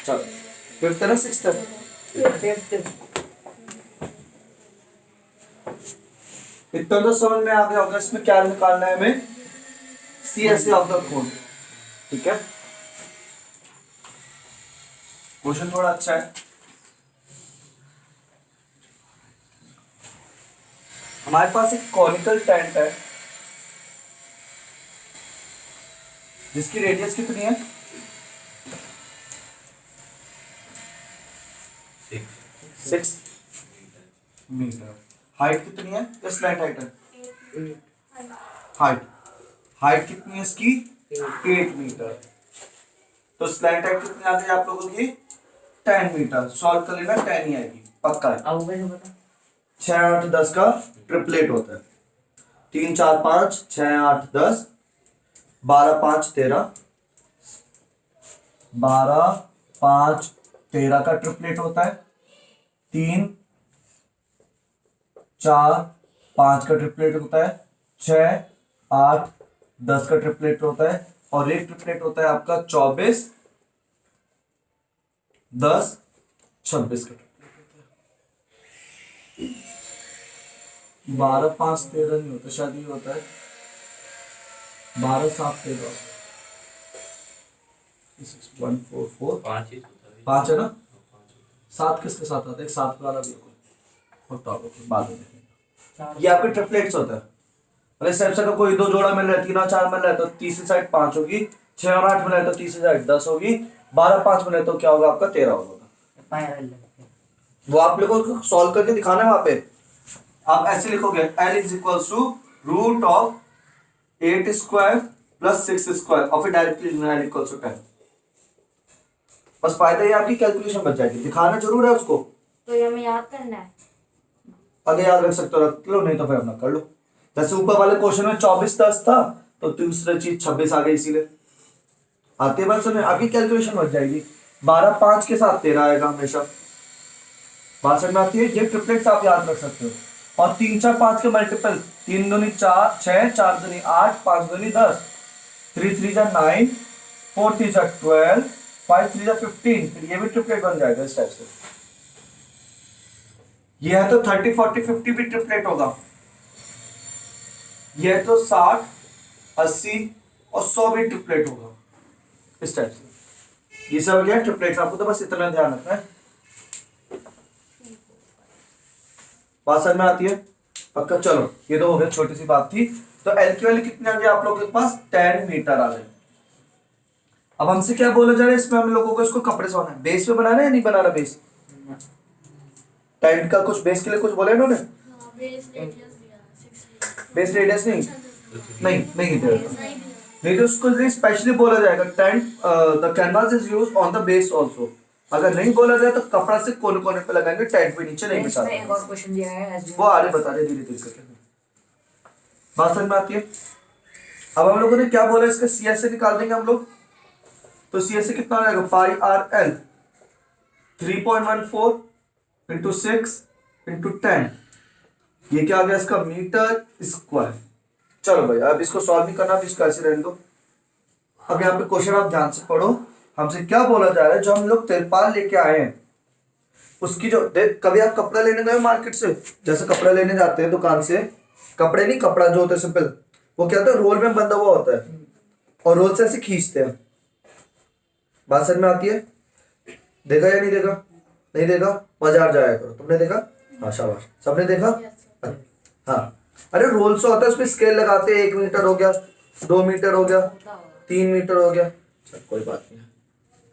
चलो फिफ्थ है ना, सिक्स्थ है। इतना तो समझ में आ गया होगा इसमें क्या निकालना है हमें, CSA ऑफ द कोन। ठीक है, क्वेश्चन थोड़ा अच्छा है। हमारे पास एक कॉनिकल टेंट है जिसकी रेडियस कितनी है, 6 मीटर। हाइट कितनी है, क्या स्लैंट हाइट है, हाइट हाइट कितनी है इसकी, 8 मीटर। तो स्लैंट हाइट कितनी आ गई आप लोगों की, 10 मीटर। सॉल्व कर लेना, 10 ही आएगी पक्का है। 6 8 10 का ट्रिपलेट होता है, 3 4 5 6 8 10, 12 5 13, 12 5 13 का ट्रिपलेट होता है, 3 4 5 का ट्रिपलेट होता है, 6 8 10 का ट्रिपलेट होता है, और एक ट्रिपलेट होता है आपका 24 10 26 का ट्रिपलेट होता है। 12 5 13 नहीं होता, शायद ये होता है 12 7 13, 1 4 4 5 है ना, 7 किसके साथ आता है, एक 7 वाला भी होता होगा, बाद में देखेंगे। ये आपके ट्रिपलेट्स होता है। अरे सैमसंग का कोई दो जोड़ा मिल रहा है, 3 और 4 मिल रहा है तो तीसरी साइड 5 होगी, 6 और 8 मिल रहा है तो तीसरी साइड 10 होगी, 12 5 मिल रहा है तो क्या होगा आपका 13 होगा। वो आप लोगों को सॉल्व करके दिखाना है वहां पे। आप ऐसे लिखोगे L is equal to root of 8 square plus 6 square और फिर डायरेक्टली L इक्वल टू 10। बस फायदा ये आपकी कैलकुलेशन बच जाएगी, दिखाना जरूर है उसको। तो ये हमें याद करना है, अगर याद रख सकते हो रख लो, नहीं तो फिर अपना कर लो। जैसे ऊपर वाले क्वेश्चन में 24 10 था तो दूसरी चीज 26 आ गई, इसीलिए आते बार सुने आपकी कैलकुलेशन बच जाएगी। 12 5 के साथ 13 आएगा हमेशा, बात समझ में आती है। ये ट्रिपलेट्स आप याद रख सकते हो। और 3 4 5 के मल्टीपल, 3 दूनी 4 6, 4 दूनी 8, 5 दूनी 10, 3 3 जा 9, 4 3 जा 12, 5 3 जा 15, फिर ये भी ट्रिपलेट बन जाएगा इस टाइप से। ये है तो 30 40 50 भी ट्रिपलेट होगा। ये है तो 60 80 और 100 भी ट्रिपलेट होगा इस टाइप से। ये सब हो गया ट्रिपलेट्स, आपको तो बस इतना ध्यान रखना है। बात समझ में आती है पक्का। चलो ये तो हो गया, छोटी सी बात थी। तो एल की वैल्यू कितनी आ गई आप लोगों के पास, 10 मीटर आ गई। अब हमसे क्या बोला जा रहा है इसमें, हम लोगों को इसको कपड़े से बनाना है, बेस पे बनाना है या नहीं बनाना बेस, टेंट का कुछ बेस के लिए कुछ बोला इन्होंने, बेस रेडियस नहीं नहीं नहीं तो उसको स्पेशली बोला जाएगा tent the canvas is used on the base also. अगर नहीं बोला जाए तो कपड़ा से कोने कोने पे लगाएंगे, टेंट पे नीचे नहीं बिछा एक और क्वेश्चन दिया है वो आगे बता रहे धीरे धीरे करके। बात समझ में आती है। अब हम लोगों ने क्या बोला, इसका CSA निकाल देंगे हम लोग। तो CSA कितना हो जाएगा, पाई RL 3.14 इंटू 6 इंटू 10, ये क्या आ गया इसका मीटर स्क्वायर। चलो भाई अब इसको सॉल्व नहीं करना, इसको ऐसे रहने दो। अब यहाँ पे क्वेश्चन आप ध्यान से पढ़ो, हमसे क्या बोला जा रहा है, जो हम लोग तिरपाल लेके आए हैं उसकी जो कभी आप कपड़ा लेने गए मार्केट से, जैसे कपड़ा लेने जाते हैं दुकान से, कपड़े नहीं कपड़ा जो होता है सिंपल, वो क्या होता है रोल में बंधा हुआ होता है और रोल से ऐसे खींचते हैं। बात समझ में आती है, देखा या नहीं देखा, नहीं देखा बाजार जाया करो, तुमने देखा, हाँ शाबाश, सबने देखा, हाँ। अरे रोल से होता है, उसमें स्केल लगाते हैं, 1 मीटर हो गया, 2 मीटर हो गया, 3 मीटर हो गया, कोई बात नहीं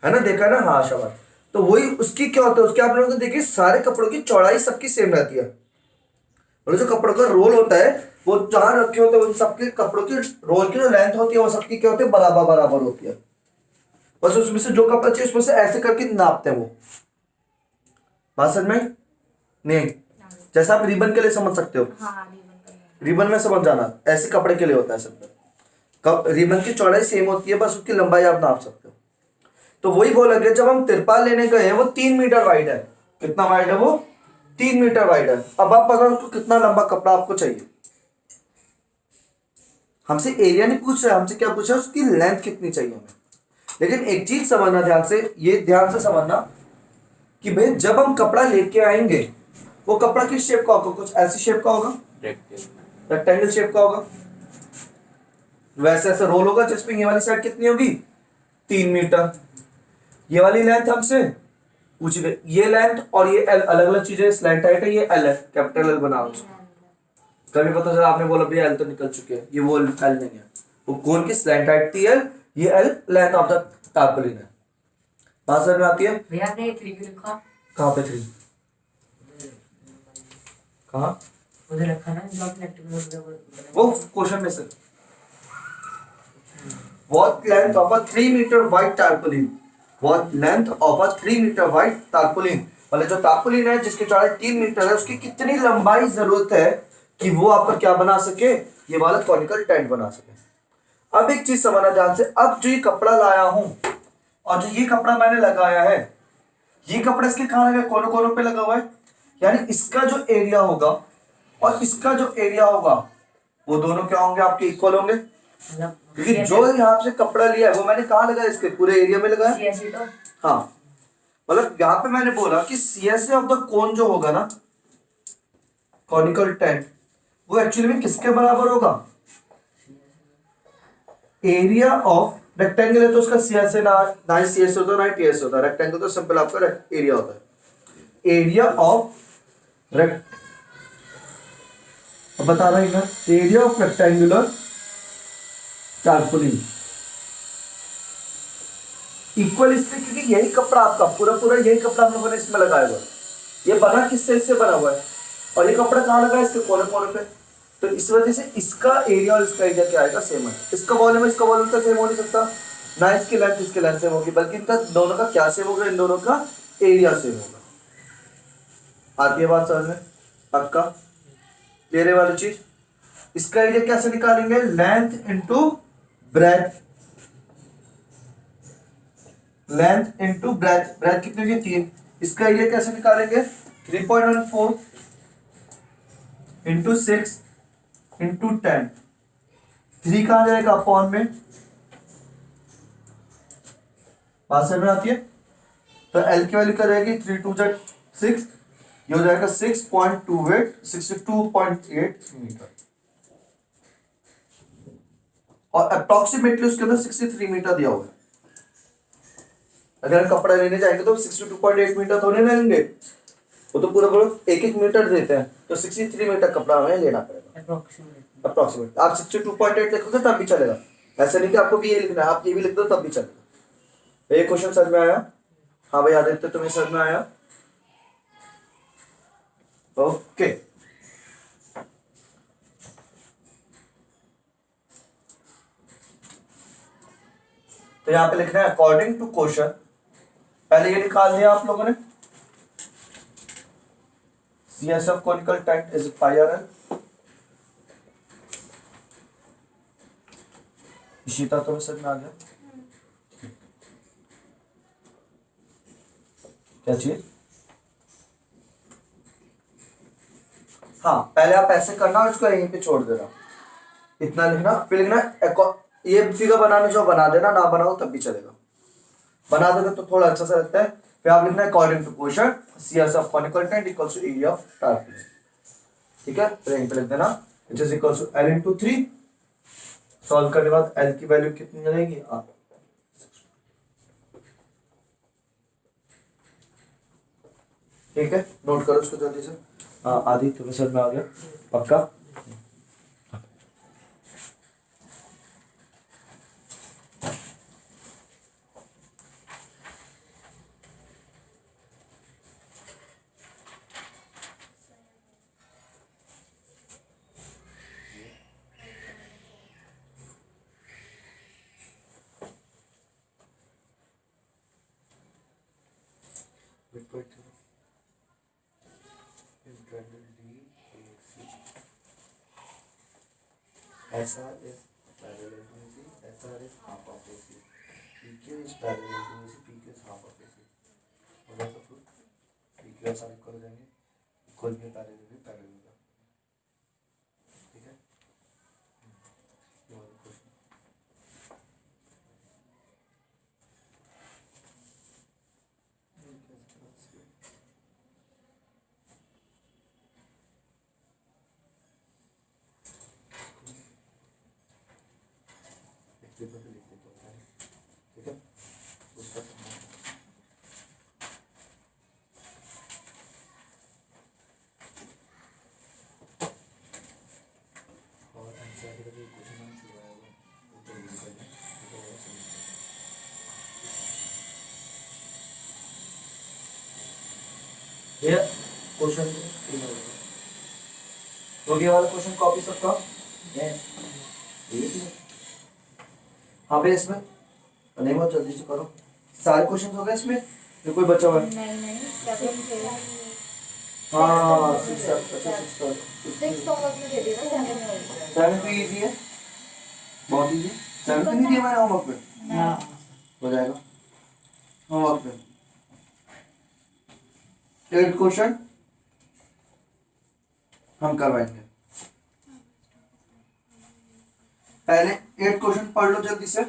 है ना, देखा ना, हाँ शाबाश। तो वही उसकी क्या होता है, उसके आप लोगों को देखिए सारे कपड़ों की चौड़ाई सबकी सेम रहती है, और जो कपड़ों का रोल होता है वो जहां रखे होते हैं उन सबके कपड़ों की रोल की जो लेंथ होती है वो सबकी क्या होती है, बराबर बराबर होती है। बस उसमें से जो कपड़ा चाहिए उसमें से ऐसे करके नापते हैं वो। बात समझ में नहीं, जैसा आप रिबन के लिए समझ सकते हो, रिबन में समझ जाना, ऐसे कपड़े के लिए होता है सब। रिबन की चौड़ाई सेम होती है, बस उसकी लंबाई आप नाप सकते हो। तो वही बोला गया, जब हम तिरपाल लेने गए हैं वो 3 मीटर वाइड है। कितना वाइड है वो, 3 मीटर वाइड है। अब आप पता उसको कितना लंबा कपड़ा आपको चाहिए, हमसे एरिया नहीं पूछ रहा, हमसे क्या पूछ रहा है, उसकी लेंथ कितनी चाहिए हमें। लेकिन एक चीज समझना ध्यान से, ये ध्यान से समझना कि भाई जब हम कपड़ा लेके आएंगे वो कपड़ा किस शेप का होगा, कुछ ऐसी शेप का होगा, रेक्टेंगल शेप का होगा, वैसे ऐसे रोल होगा जिसमें ये वाली साइड कितनी होगी 3 मीटर, ये वाली लेंथ हमसे पूछ गई, ये लेंथ और ये एल अलग अलग चीजें, स्लैंट हाइट है, ये एल है, कैपिटल एल बना उसको। कभी पता चला आपने बोला भैया एल तो निकल चुके हैं, ये वो एल नहीं है, वो कोन की स्लैंट हाइट थी एल, ये एल लेंथ ऑफ द टार्पोलिन है। बात समझ में आती है? भैया आपने 3 क्यों लिखा? कहाँ पे 3? कहाँ? मुझे लिखा ना जो आपने इलेक्ट्रिकल वो क्वेश्चन में से what length of a 3 meter wide tarpaulin, what length of a 3 meter wide tarpaulin, मतलब जो टार्पोलिन है जिसकी चौड़ाई 3 मीटर है उसकी कितनी लंबाई जरूरत है कि वो आपका क्या बना सके, ये वाला कॉनिकल टेंट बना सके। अब एक चीज समझना ध्यान से, अब जो ये कपड़ा लाया हूं और जो ये कपड़ा मैंने लगाया है, ये कपड़ा इसके कहां लगा है, कोनों कोनों पे लगा हुआ है, यानी इसका जो एरिया होगा और इसका जो एरिया होगा वो दोनों क्या होंगे, आपके इक्वल होंगे, क्योंकि जो यहाँ से कपड़ा लिया है वो मैंने कहाँ लगाया, इसके पूरे एरिया में लगाया। तो हाँ, मतलब यहाँ पे मैंने बोला कि सीएसए ऑफ द कोन जो होगा ना, कॉनिकल टेंट, वो एक्चुअली में किसके बराबर होगा, एरिया ऑफ रेक्टेंगल है तो उसका सीएसए ना सीएसए होता है ना टीएसए होता है, रेक्टेंगल तो सिंपल आपका एरिया होता है, एरिया ऑफ बता रहा है ना, एरिया ऑफ रेक्टेंगुलर टार्पोलिन इक्वल, इसलिए क्योंकि यही कपड़ा आपका पूरा पूरा यही कपड़ा हम लोगों ने इसमें लगाया हुआ है, ये बना किससे, इससे बना हुआ है, और ये कपड़ा कहाँ लगा है, इसके कोने कोने पे, तो इस वजह से इसका एरिया और इसका एरिया क्या आएगा, सेम है। इसका वॉल्यूम इसका वॉल्यूम तो सेम हो नहीं सकता ना, इसकी लेंथ इसके लेंथ सेम होगी, बल्कि इनका दोनों का क्या सेम होगा, इन दोनों का एरिया सेम होगा। आती है बात समझ में, पक्का क्लियर वाली चीज। इसका एरिया कैसे निकालेंगे, length into breadth, length into breadth, breadth कितनी होगी 3, इसका एरिया कैसे निकालेंगे 3.14 इंटू 6 इंटू 10, 3 कहां जाएगा अपॉन में, बात समझ में आती है, तो एल की वैल्यू क्या जाएगी 3 2 6, ये हो जाएगा 6.28 62.8 मीटर, और अप्रोक्सीमेटली उसके अंदर 63 मीटर दिया हुआ है। अगर कपड़ा लेने जाएंगे तो 62.8 मीटर थोड़े ना लेंगे, वो तो पूरा पूरा एक मीटर देते हैं, तो 63 मीटर कपड़ा हमें लेना पड़ेगा अप्रोक्सीमेट। आप 62.8 लिखोगे तब भी चलेगा, ऐसा नहीं कि आपको भी ये लिखना है, आप ये भी लिख दो तब भी चलेगा। ये क्वेश्चन समझ में आया? हाँ भाई आदित्य तुम्हें समझ में आया? ओके, तो यहां पे लिखना है अकॉर्डिंग टू क्वेश्चन, पहले ये निकाल दिया आप लोगों ने, CSF conical tent is pi RL, Ishita तुम्हें समझ में आ गया क्या चीज? हाँ, पहले आप ऐसे करना और इसको यहीं पे छोड़ देना, इतना लिखना, फिर लिखना ये फिगर बनाने जो बना देना, ना बनाओ तब भी चलेगा, बना दोगे तो थोड़ा अच्छा सा लगता है। फिर आप लिखना है according to question CS of conical tent equals to area of tarpaulin, ठीक है, तो यहीं पे लिख देना it is equals to L into 3, solve करने के बाद L की वैल्यू कितनी रहेगी, ठीक है, नोट करो उसको जल्दी से। आदि तुम्हें समझ में आ गया पक्का? SR is parallel to AC, SR is half of AC, PQ is parallel to AC, PQ is half of AC, हो गया सब कुछ, PQ SR इक्वल हो जाएंगे, इक्वल भी पैरेलल होगा, ठीक है, ये वाला क्वेश्चन पेपर पे लिख देता हूँ, ठीक है। उसका और एनसीईआरटी का जो क्वेश्चन हम छुआ है वो तो रिवीज कर लें, तो वो समझ ये क्वेश्चन तो ये वाला क्वेश्चन कॉपी सबका यस हाँ भैया इसमें नहीं, बहुत जल्दी से करो, सारे क्वेश्चन हो गए इसमें, ये कोई बचा हुआ है? नहीं 7 थे। हाँ 6 अच्छा 6 6 तो होमवर्क में दे दिया, 7 में हो गया। 7 भी इजी है, बहुत इजी। 7 नहीं दिया मैंने होमवर्क में, हाँ हो जाएगा होमवर्क में। 8 क्वेश्चन हम करवाएंगे। पहले 8 क्वेश्चन पढ़ लो जल्दी से,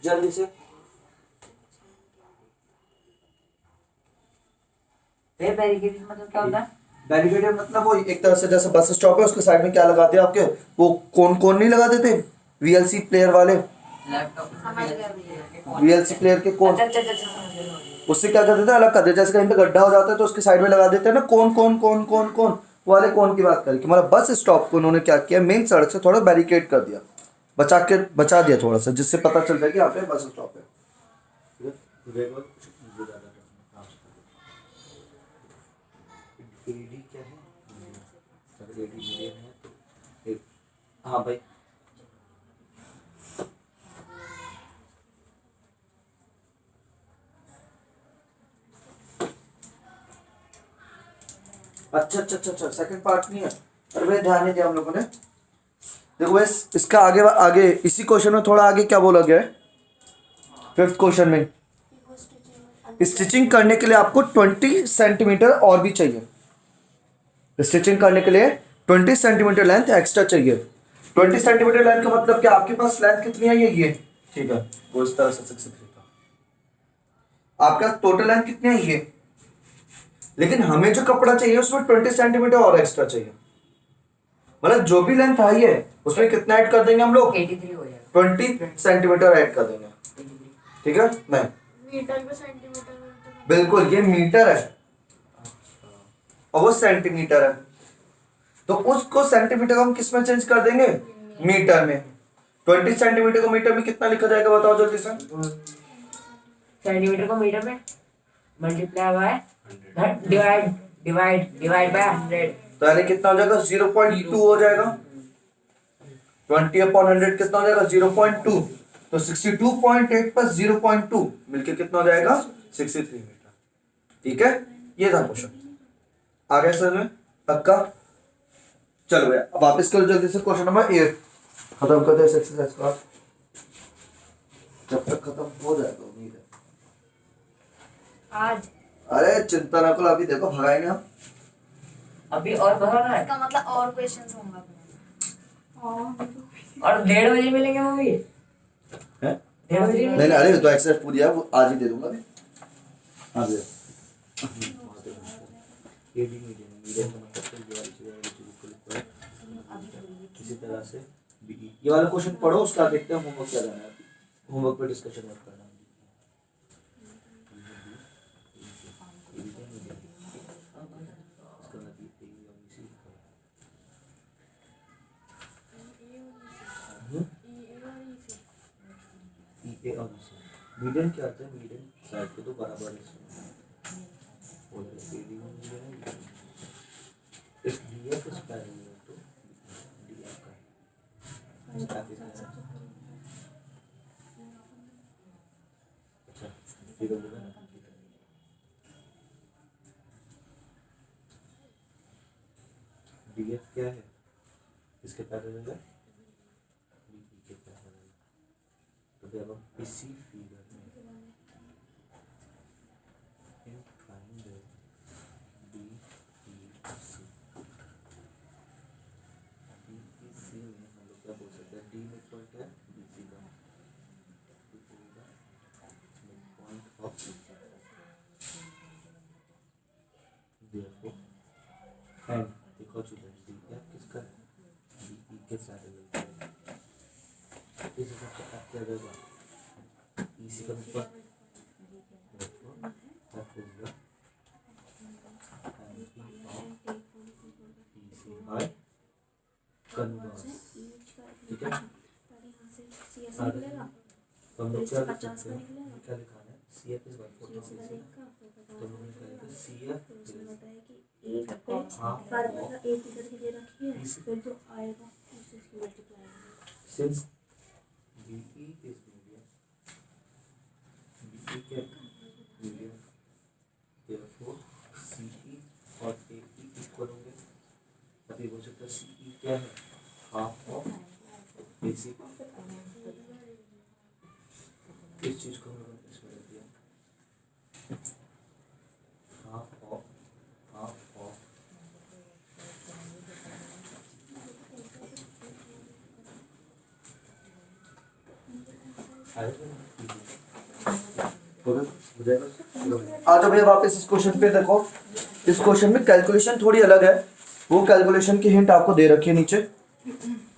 जल्दी से। बैरिकेड मतलब क्या होता है? बैरिकेड मतलब वो एक तरह से जैसे बस स्टॉप है उसके साइड में क्या लगाते हैं आपके, वो कौन कौन नहीं लगा देते, वीएलसी प्लेयर वाले, समझ गया भैया। वीएलसी प्लेयर के कौन, अच्छा अच्छा अच्छा समझ गया। उससे क्या कर देते हैं, अलग कर देते हैं। जैसे कहीं पे गड्ढा हो जाता है तो उसके साइड में लगा देते हैं ना, कौन कौन कौन कौन कौन वाले कौन की बात करें कि मतलब बस स्टॉप को उन्होंने क्या किया, मेन सड़क से थोड़ा बैरिकेड कर दिया, बचा दिया थोड़ा सा, जिससे पता चल जाए कि यहाँ पे बस स्टॉप है। क्या है, हाँ भाई अच्छा अच्छा अच्छा अच्छा, सेकंड पार्ट नहीं है, अरे भाई ध्यान नहीं दिया हम लोगों ने। देखो बस इसका आगे आगे इसी क्वेश्चन में थोड़ा आगे क्या बोला गया है, 5th क्वेश्चन में स्टिचिंग करने के लिए आपको 20 सेंटीमीटर और भी चाहिए। स्टिचिंग करने के लिए 20 सेंटीमीटर लेंथ एक्स्ट्रा चाहिए। 20 सेंटीमीटर लेंथ का मतलब क्या, आपके पास लेंथ कितनी है ये ठीक है, वो इस तरह से 63 का आपका टोटल लेंथ कितनी है ये, लेकिन हमें जो कपड़ा चाहिए उसमें 20 सेंटीमीटर और एक्स्ट्रा चाहिए। मतलब जो भी लेंथ आई है उसमें कितना ऐड कर देंगे हम लोग, 83 हो जाएगा। 20 सेंटीमीटर ऐड कर देंगे, ठीक है। नहीं मीटर में सेंटीमीटर में बिल्कुल, ये मीटर है और वो सेंटीमीटर है, तो उसको सेंटीमीटर को हम किस में चेंज कर देंगे, मीटर में। 20 सेंटीमीटर को मीटर में कितना लिखा जाएगा बताओ जल्दी से। सेंटीमीटर को मीटर में मल्टीप्लाई बाय डिवाइड बाय 100। तो यानी कितना हो जाएगा, 0.2 हो जाएगा। 20/100 कितना हो जाएगा, 0.2। तो 62.8 प्लस 0.2 मिलके कितना हो जाएगा, 63 मीटर। ठीक है, ये था क्वेश्चन। आगे सर में पक्का। चलो भैया अब वापस करो जल्दी से, क्वेश्चन नंबर 8 खत्म करते हैं इस एक्सरसाइज का, जब तक खत्म हो जाएगा उम्मीद है। आज अरे चिंता ना करो, अभी देखो भगाएंगे हम। अभी और भरना है इसका मतलब और क्वेश्चंस होंगे। और 1:30 बजे मिलेंगे मूवी। हैं? 1:30 बजे नहीं नहीं, अरे तो एक्सरसाइज पूरी है वो आज ही दे दूंगा अभी। हाँ भैया ये भी नहीं देना, मीडियम का मतलब ये वाली चीज़ है, इसी तरह से BE ये वाला क्वेश्चन पढ़ो, उसका देखते हैं होमवर्क क्या जाना है। होमवर्क पे डिस्कशन मत करना। मीडियम क्या आता है, मीडियम साइड के तो बराबर है और इस DF इस पैरेलल तो DF का इसका अच्छा फिगर होगा ना। DF क्या है, इसके पैरेलल है, BE के पैरेलल। तो फिर अब हम इसी फिगर में इन ट्रायंगल BEC में हम लोग क्या बोल सकते हैं, D मिड पॉइंट है BC का, mid point of therefore and देखो स्टूडेंट्स DF किसका है, BE के पैरेलल। इस जाएगा इसी का ऊपर कन्वर्स, ठीक है। तो हम लोग क्या लिख सकते हैं, क्या लिखाना है, CF इज 1/4 तो हम लोग कहेंगे CF since BE is medium, BE क्या medium, therefore CE और AE इक्वल होंगे। अभी बोल सकते हैं CE क्या है, हाफ ऑफ AC। इस चीज को हम लोगों ने इसमें रख दिया, हाफ ऑफ आ जाओ भैया वापस इस क्वेश्चन पे। देखो इस क्वेश्चन में कैलकुलेशन थोड़ी अलग है, वो कैलकुलेशन की हिंट आपको दे रखी है नीचे,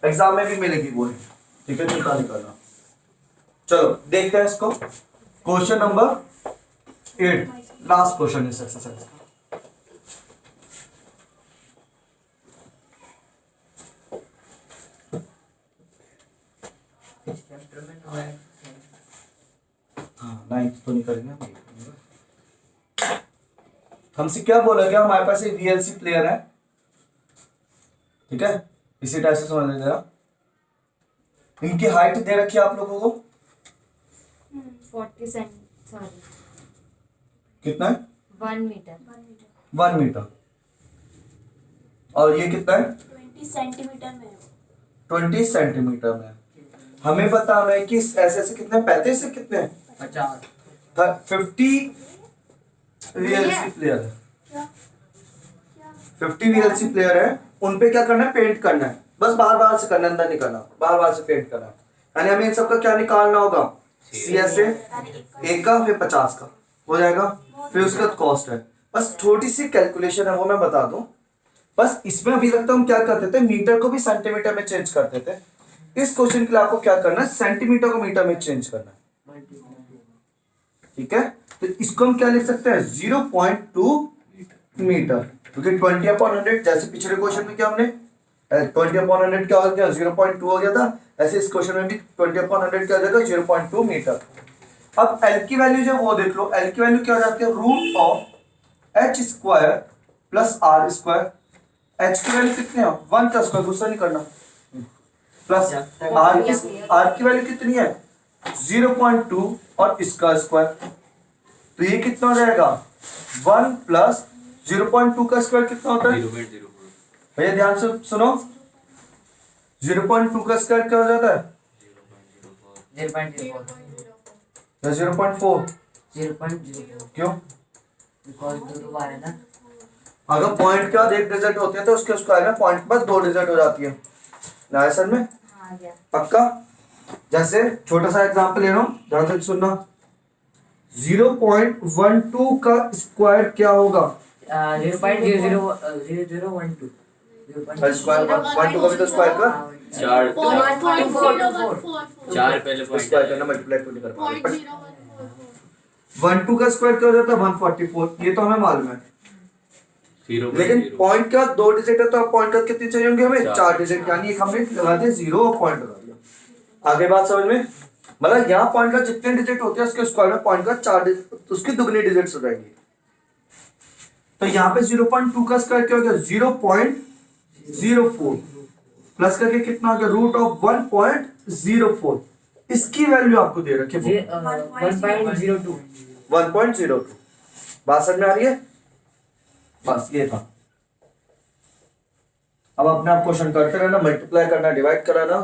एग्जाम में भी मिलेगी वो है, ठीक है, चिंता नहीं करना। चलो देखते हैं इसको, क्वेश्चन नंबर 8, लास्ट क्वेश्चन इस एक्सरसाइज का। हाँ 9th तो नहीं करेंगे। हमसे क्या बोला गया, हमारे पास एक VLC प्लेयर है, ठीक है, इसी टाइप से समझ लीजिएगा। इनकी हाइट दे रखी है आप लोगों को 40 सॉरी कितना है, 1 मीटर 1 मीटर, और ये कितना है 20 सेंटीमीटर में है। 20 सेंटीमीटर में। हमें बताना है कि ऐसे से कितने, 35 से कितने, 50 VLC प्लेयर है, 50 VLC प्लेयर है, उन पे क्या करना है, पेंट करना है, बस बाहर बाहर से करना, अंदर नहीं करना, बाहर बाहर से पेंट करना है। यानी हमें इन सबका क्या निकालना होगा, CSA 1 का फिर 50 का हो जाएगा, फिर उसका कॉस्ट है। बस छोटी सी कैलकुलेशन है वो मैं बता दूं, बस इसमें अभी तक तो हम क्या करते थे, मीटर को भी सेंटीमीटर में चेंज करते थे। इस क्वेश्चन के लिए आपको क्या करना है, सेंटीमीटर को मीटर में चेंज करना है, ठीक है। तो इसको हम क्या लिख सकते हैं, 0.2 मीटर, क्योंकि 20/100 जैसे पिछले क्वेश्चन में क्या हमने 20/100 क्या हो गया, 0.2 हो गया था, ऐसे इस क्वेश्चन में भी 20/100 क्या हो जाएगा, 0.2 मीटर। अब L की वैल्यू जो वो देख लो, L की वैल्यू क्या हो जाती है, root of H square plus R square. H की वैल्यू कितनी है, 1 का स्क्वायर, गुस्सा नहीं करना, प्लस R की वैल्यू कितनी है 0.2 और इसका स्क्वायर, तो ये कितना हो जाएगा 1 प्लस 0.2 का स्क्वायर कितना होता है, 0.04 भैया ध्यान से सुनो, 0.2 का स्क्वायर क्या हो जाता है, 0.04 या 0.4, 0.04 क्यों, बिकॉज दो बार है ना। अगर पॉइंट के बाद एक डिजिट होती है तो उसके स्क्वायर में पॉइंट के बाद 2 डिजिट हो जाती है ना, सर में हाँ गया पक्का। जैसे छोटा सा एग्जांपल ले रहा हूँ, ध्यान से सुनना, 0.12 का स्क्वायर क्या होगा, 0.0012 स्क्वायर 1 का भी तो स्क्वायर का 4 4 पहले स्क्वायर करना, मल्टीप्लाई तो नहीं कर पाएंगे। 12 का स्क्वायर क्या हो जाता है 144, ये तो हमें मालूम है, लेकिन पॉइंट का 2 डिजिट है तो अब पॉइंट का कितने चाहिए होंगे हमें, 4 डिजिट, यानी एक हमने लगा दिया 0 और पॉइंट लगा दिया। आगे बात समझ में, मतलब यहाँ पॉइंट का जितने डिजिट होते हैं उसके स्क्वायर में पॉइंट का 4 डिजिट, उसकी दुगनी डिजिट्स हो जाएंगी। तो यहाँ पे 0.2 का स्क्वायर क्या हो गया 0.04 प्लस करके कितना हो गया रूट ऑफ 1.04, इसकी वैल्यू आपको दे रखी है 1.02 1.02। बात समझ में आ रही है, बस ये था। अब अपने आप क्वेश्चन करते रहना, मल्टीप्लाई करना, डिवाइड कराना।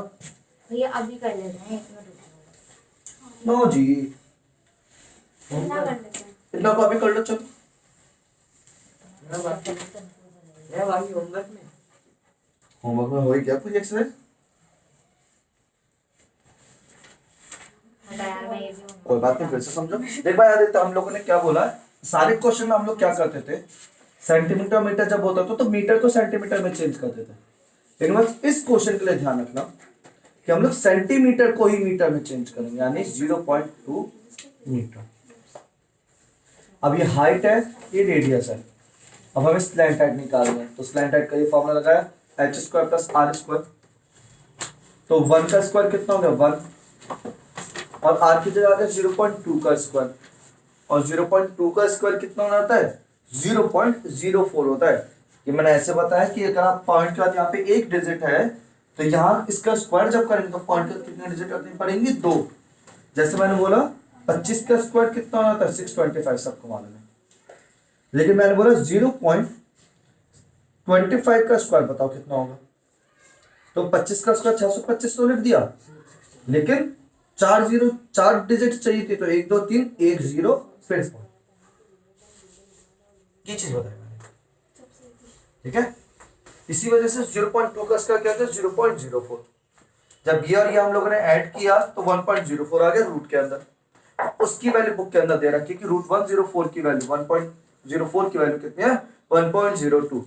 भैया अभी कर लेते हैं, 1 मिनट नो जी, कितना कर लेते हैं, इतना को अभी कर लो, चलो। भाई होमवर्क में होमवर्क में हो ही गया कुछ एक्सरसाइज, बता यार मैं ये भी हूँ। कोई बात नहीं, फिर से समझो। देख भाई आदित्य, हम लोगों ने क्या बोला है, सारे क्वेश्चन में हम लोग क्या करते थे, सेंटीमीटर मीटर जब होता था तो मीटर को सेंटीमीटर में चेंज करते थे, लेकिन बस इस क्वेश्चन के लिए ध्यान रखना, कि हम लोग सेंटीमीटर को ही मीटर में चेंज करेंगे, यानी 0.2 मीटर। अब ये हाइट है, ये रेडियस है। अब हमें स्लैंट हाइट निकालना है, तो स्लैंट हाइट का ये फॉर्मूला लगाया h square plus r square. तो 1 का स्क्वायर कितना हो गया 1, और r की जगह आ गया 0.2 का स्क्वायर, और 0.2 का स्क्वायर कितना होना होता है 0.04 होता है। ये मैंने ऐसे बताया कि अगर आप पॉइंट के बाद यहाँ पे एक डिजिट है तो यहाँ इसका स्क्वायर जब करेंगे तो पॉइंट का कितने डिजिट करनी पड़ेंगी 2। जैसे मैंने बोला 25 का स्क्वायर कितना होना था 625, सबको मालूम है। लेकिन मैंने बोला 0.25 का स्क्वायर बताओ कितना होगा, तो 25 का स्क्वायर 625 तो लिख दिया, लेकिन 4 डिजिट चाहिए थी, तो 1 2 3 1 0 फिर ये चीज बताई मैंने, ठीक है। इसी वजह से 0.2 का स्क्वायर क्या था 0.04। जब ये और ये हम लोगों ने ऐड किया तो 1.04 आ गया रूट के अंदर। उसकी वैल्यू बुक के अंदर दे रखी कि रूट 104 की वैल्यू 1.04 की वैल्यू कितनी है 1.02।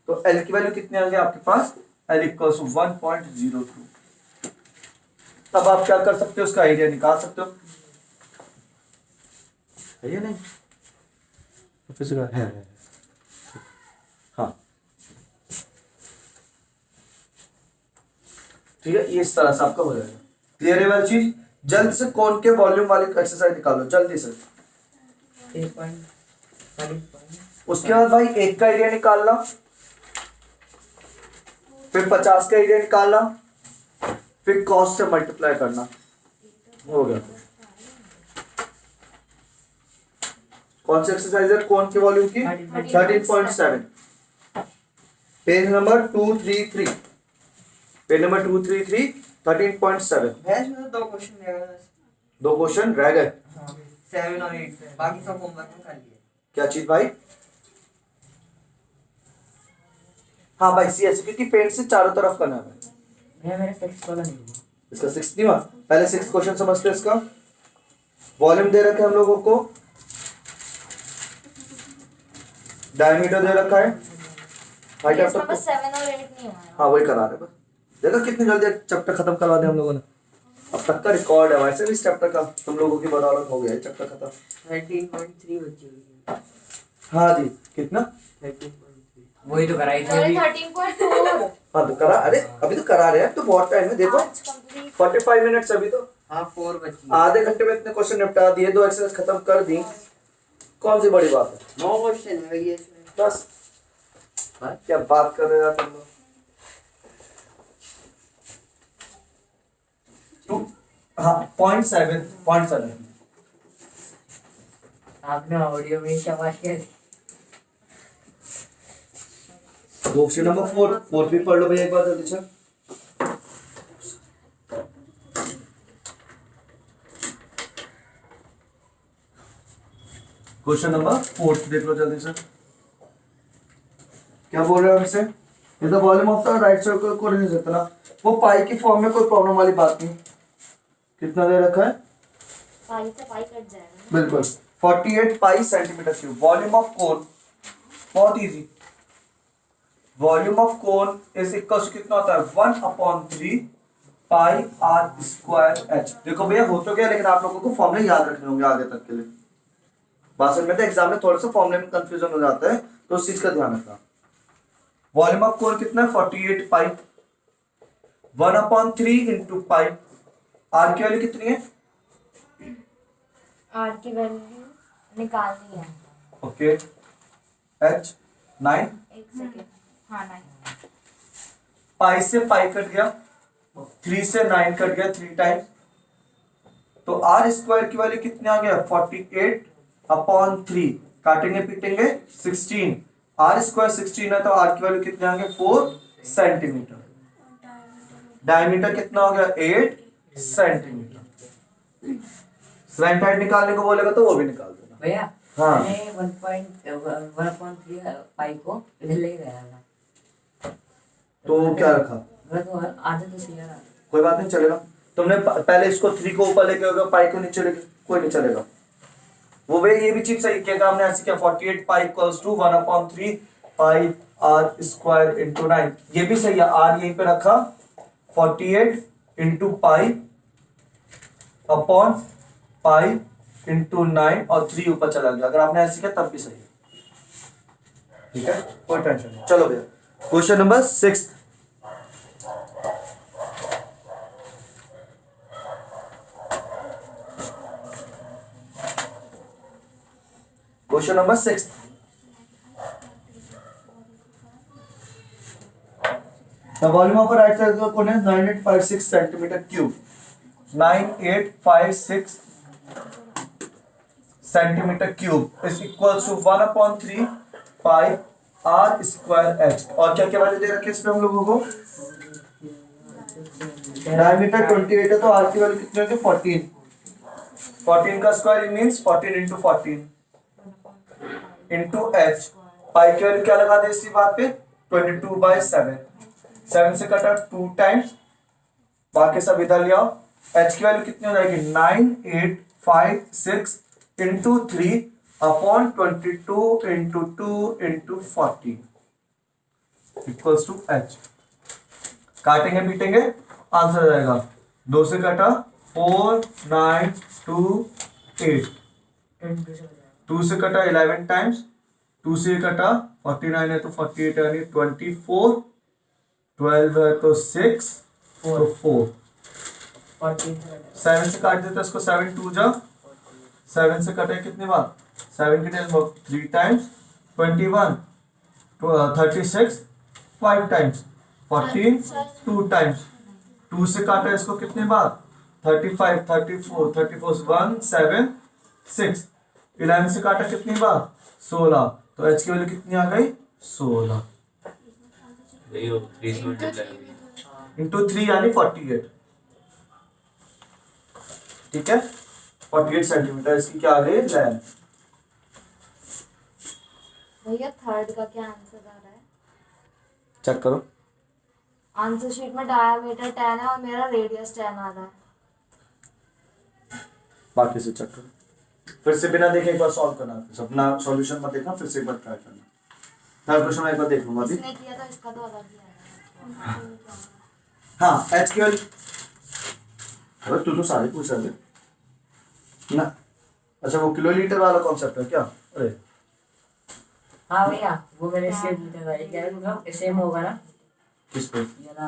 तो एल की वैल्यू कितनी आ गई आपके पास, एल इक्वल्स टू 1.02। तब आप क्या कर सकते हो, उसका आइडिया निकाल सकते हो, है या नहीं? है। हाँ ठीक है, ये इस तरह से आपका हो जाएगा। क्लियर है वाली चीज। जल्द से कौन के वॉल्यूम वाली एक्सरसाइज निकालो जल्दी से। 3.5 उसके बाद भाई 1 का एरिया निकालना, फिर 50 का एरिया निकालना, फिर कॉस से मल्टीप्लाई करना, हो गया। कौन सी एक्सरसाइज है, कौन के वॉल्यूम की 13.7, page number 233, page number 233 13.7। Maths में तो 2 क्वेश्चन रह गए बस। 2 क्वेश्चन रह गए। 7 और 8 में, बाकी सब होमवर्क में कर लिए। क्या चीज भाई? हाँ भाई सी ऐसे, क्योंकि पेंट से चारों तरफ करना है भाई। मेरा 6 वाला नहीं हुआ। इसका 6 नहीं हुआ, पहले 6 क्वेश्चन समझते हैं। इसका वॉल्यूम दे रखे हम लोगों को, डायमीटर दे रखा है, हाइट ऑफ नंबर 7 और 8 नहीं हुआ है। हाँ वही करा रहे बस। देखो कितनी जल्दी चैप्टर खत्म करवा दिया हम लोगों ने। अब तक का रिकॉर्ड है वैसे भी इस चैप्टर का, तुम लोगों की बदौलत हो गया है चैप्टर खत्म। 13.3 बची हुई है। हाँ जी, कितना? 13.3। वही तो कराई थी सॉरी अभी। 13.4 हाँ तो करा, अरे अभी तो करा रहे हैं, तो बहुत टाइम है। देखो आज कंप्लीट 45 मिनट्स अभी तो, हाँ 4 बची। आधे घंटे में इतने क्वेश्चन निपटा दिए, 2 एक्सरसाइज खत्म कर दी, कौन सी बड़ी बात है। 9 क्वेश्चन है भैया इसमें। बस क्या बात कर रहे हो यार तुम लोग। हाँ 0.7 आपने ऑडियो में शाबाश किया। क्वेश्चन नंबर 4 भी पढ़ लो भैया एक बार जल्दी से। क्वेश्चन नंबर 4 देख लो जल्दी से, क्या बोल रहे हो हमसे। ये तो volume of the right circle को नहीं सकता ना, वो पाई की फॉर्म में कोई प्रॉब्लम वाली बात नहीं। कितना दे रखा है, पाई से पाई कट जाएगा। बिल्कुल 48 pi centimetre cube. Volume of cone बहुत easy, volume of cone is equal to कितना होता है 1/3 पाई आर स्क्वायर एच। देखो भैया हो तो गया, लेकिन आप लोगों को फॉर्मूले याद रखने होंगे आगे तक के लिए। बात में तो एग्जाम में थोड़ा सा फॉर्मूले में कंफ्यूजन हो जाता है, तो उस चीज का ध्यान रखना। वॉल्यूम ऑफ कोन कितना है 48 पाई, 1/3 इंटू पाई। आर की वैल्यू कितनी है, आर की वैल्यू निकालनी है। ओके एच 9, एक सेकंड, हाँ 9। पाई से पाई कट गया, 3 से 9 कट गया 3 टाइम्स, तो आर स्क्वायर की वैल्यू कितनी आ गया 48/3, काटेंगे पीटेंगे 16, आर स्क्वायर 16 है तो आर की वैल्यू कितनी आ गया 4 सेंटीमीटर। डायमीटर कितना हो गया 8 सेंटीमीटर। स्लैंट हाइट निकालने को बोलेगा तो वो भी निकाल देना। भैया हाँ। मैंने 1.3 पाई को इधर ले गया था, तो क्या रखा, मैं तो आधा तो सही रहा। कोई बात नहीं चलेगा। तुमने पहले इसको 3 को ऊपर लेके होगा, पाई को नीचे लेके, कोई नहीं चलेगा। वो भाई ये भी चीज सही किया हमने, ऐसे किया 48 pi equals to 1/3 pi R square into 9। ये भी सही है, आर यहीं पे रखा 48 into pi upon pi into 9 और 3 ऊपर चला गया। अगर आपने ऐसे किया तब भी सही है, ठीक है, कोई टेंशन नहीं। चलो भैया question number 6। Question number 6, the volume of a right circular cone is 9856 centimeter cube. 9856 centimeter cube is equals to 1/3 pi r square h। और क्या क्या वैल्यू दे रखी है इसमें हम लोगों को? डायमीटर 28 है तो r की वैल्यू कितनी होगी? 14। 14 का square means 14 into 14 into h। पाई की वैल्यू क्या लगा दे इसी बात पे? 22/7। 7 से कटा 2 टाइम्स, बाकी सब इधर ले आओ। h की वैल्यू कितनी हो जाएगी? 9856 into 3 upon 22 into 2 into 40 equals to h। काटेंगे पीटेंगे आंसर आ जाएगा। 2 से कटा 4 9 2 8, 2 से कटा 11 टाइम्स, 2 से कटा 49 है तो 48 यानी 24, 12 है तो 6 तो 4। 7 से काट देते इसको, 7 2 जा 7 से कटे कितनी बार? 7 की टेल 3 टाइम्स, 21 36 5 टाइम्स, 14 2 टाइम्स। 2 से काटा इसको कितनी बार? 35 34 34 1 7 6। 11 से काटा कितनी बार? 16। तो h की वैल्यू कितनी आ गई? 16 इंटू 3 यानी 48, ठीक है, 48 सेंटीमीटर इसकी क्या आ गई? लेंथ। भैया थर्ड का क्या आंसर आ रहा है? चेक करो। आंसर शीट में डायमीटर 10 है और मेरा रेडियस 10 आ रहा है। बाकी से चेक करो, फिर से बिना देखे एक बार सॉल्व करना, फिर अपना सॉल्यूशन मत देखना, फिर से एक बार ट्राई करना। थर्ड क्वेश्चन मैं एक बार देख लूंगा अभी। इसने किया था इसका तो अलग ही आ रहा है। हाँ h की वैल्यू, अरे तू तो सारे पूछ रहे थे ना। अच्छा वो किलोलीटर वाला कॉन्सेप्ट है क्या? अरे हाँ भैया वो मैंने सेम पूछा था, क्या है सेम होगा ना? किस पे? ये ना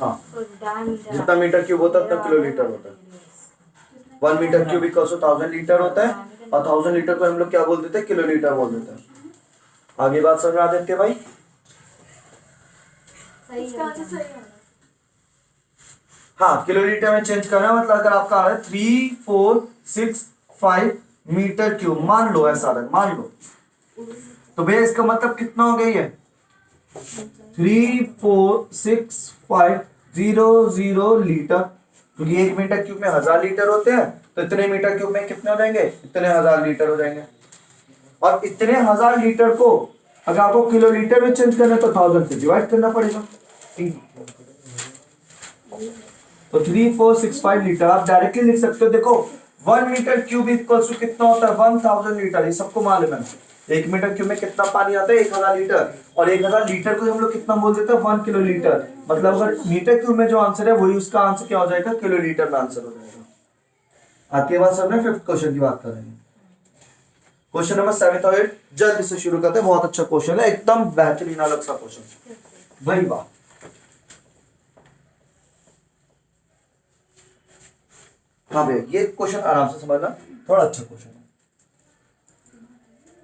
हाँ, तो डायमीटर जितना मीटर क्यूब होता है उतना किलोलीटर होता है। 1 metre cube equals to 1000 litre होता है, और 1000 लीटर को हम लोग क्या बोल देते हैं? किलोलीटर बोल देते हैं। आगे बात समझ में आ जाती है भाई? सही है। हाँ, किलोलीटर में चेंज करना है, मतलब अगर आपका आ रहा है 3465 मीटर क्यूब, मान लो ऐसा है, मान लो, तो भैया इसका मतलब कितना हो गई है? 34650 लीटर, क्योंकि 1 मीटर क्यूब में 1000 लीटर होते हैं, तो इतने मीटर क्यूब में कितने हो जाएंगे? इतने 1000 लीटर हो जाएंगे। और इतने 1000 लीटर को अगर आपको किलोलीटर में चेंज करना है तो 1000 से डिवाइड करना पड़ेगा। तो 3465 लीटर आप डायरेक्टली लिख सकते हो। देखो 1 मीटर क्यूब इक्वल्स टू कितना होता है? 1000 लीटर, ये सबको मालूम है। 1 मीटर क्यूब में कितना पानी आता है? 1000 लीटर, और 1000 लीटर को हम लोग कितना बोल देते हैं? 1 किलो लीटर। मतलब अगर मीटर क्यूब में जो आंसर है वही उसका आंसर क्या हो जाएगा? किलो लीटर में आंसर हो जाएगा। आती है बात समझ में? फिफ्थ क्वेश्चन की बात कर रहे हैं। क्वेश्चन नंबर 7 और 8 जल्दी से शुरू करते हैं। बहुत अच्छा क्वेश्चन है, एकदम बेहतरीन अलग सा क्वेश्चन, वही बात। हाँ भैया ये क्वेश्चन आराम से समझना, थोड़ा अच्छा क्वेश्चन है,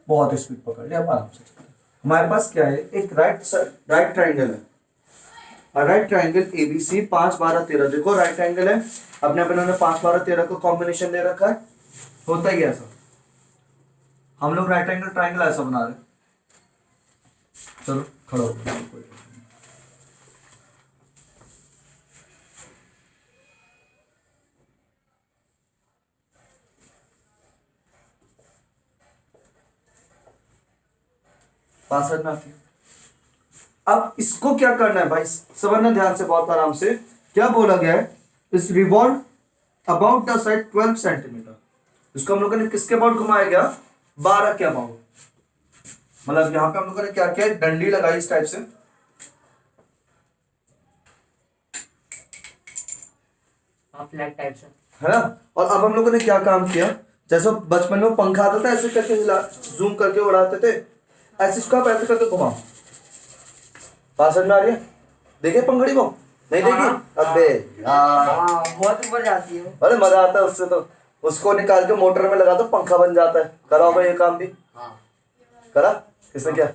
बहुत स्पीड पकड़ लिया, आराम से। हमारे पास क्या है? एक राइट ट्राइंगल है, राइट ट्राइंगल एबीसी 5 12 13। देखो राइट ट्राइंगल है, अपने अपने 5 12 13 को कॉम्बिनेशन दे रखा है, होता ही ऐसा। हम लोग राइट एंगल ट्राइंगल ऐसा बना रहे। चलो खड़ा हो जाओ। पासवर्ड में आती है। अब इसको क्या करना है भाई, समझना ध्यान से, बहुत आराम से। क्या बोला गया है? इस revolve about the side 12 centimetre. इसको हम लोगों ने किसके अबाउट घुमाया गया? 12 के अबाउट। मतलब यहां पे हम लोगों ने क्या किया? डंडी लगाई इस टाइप से, फ्लैट टाइप से। है ना। और अब हम लोगों ने क्या काम किया, जैसे बचपन में पंखा आता था ऐसे करके हिला जूम करके उड़ाते थे, ऐसे इसको आप ऐसे करके घुमाओ। बात समझ में आ रही है? देखिए पंखड़ी को, नहीं देखी? अबे यार, हाँ बहुत ऊपर जाती है। अरे मजा आता है उससे तो। उसको निकाल के मोटर में लगा दो, पंखा बन जाता है। करा होगा ये काम भी? हाँ करा? किसने किया?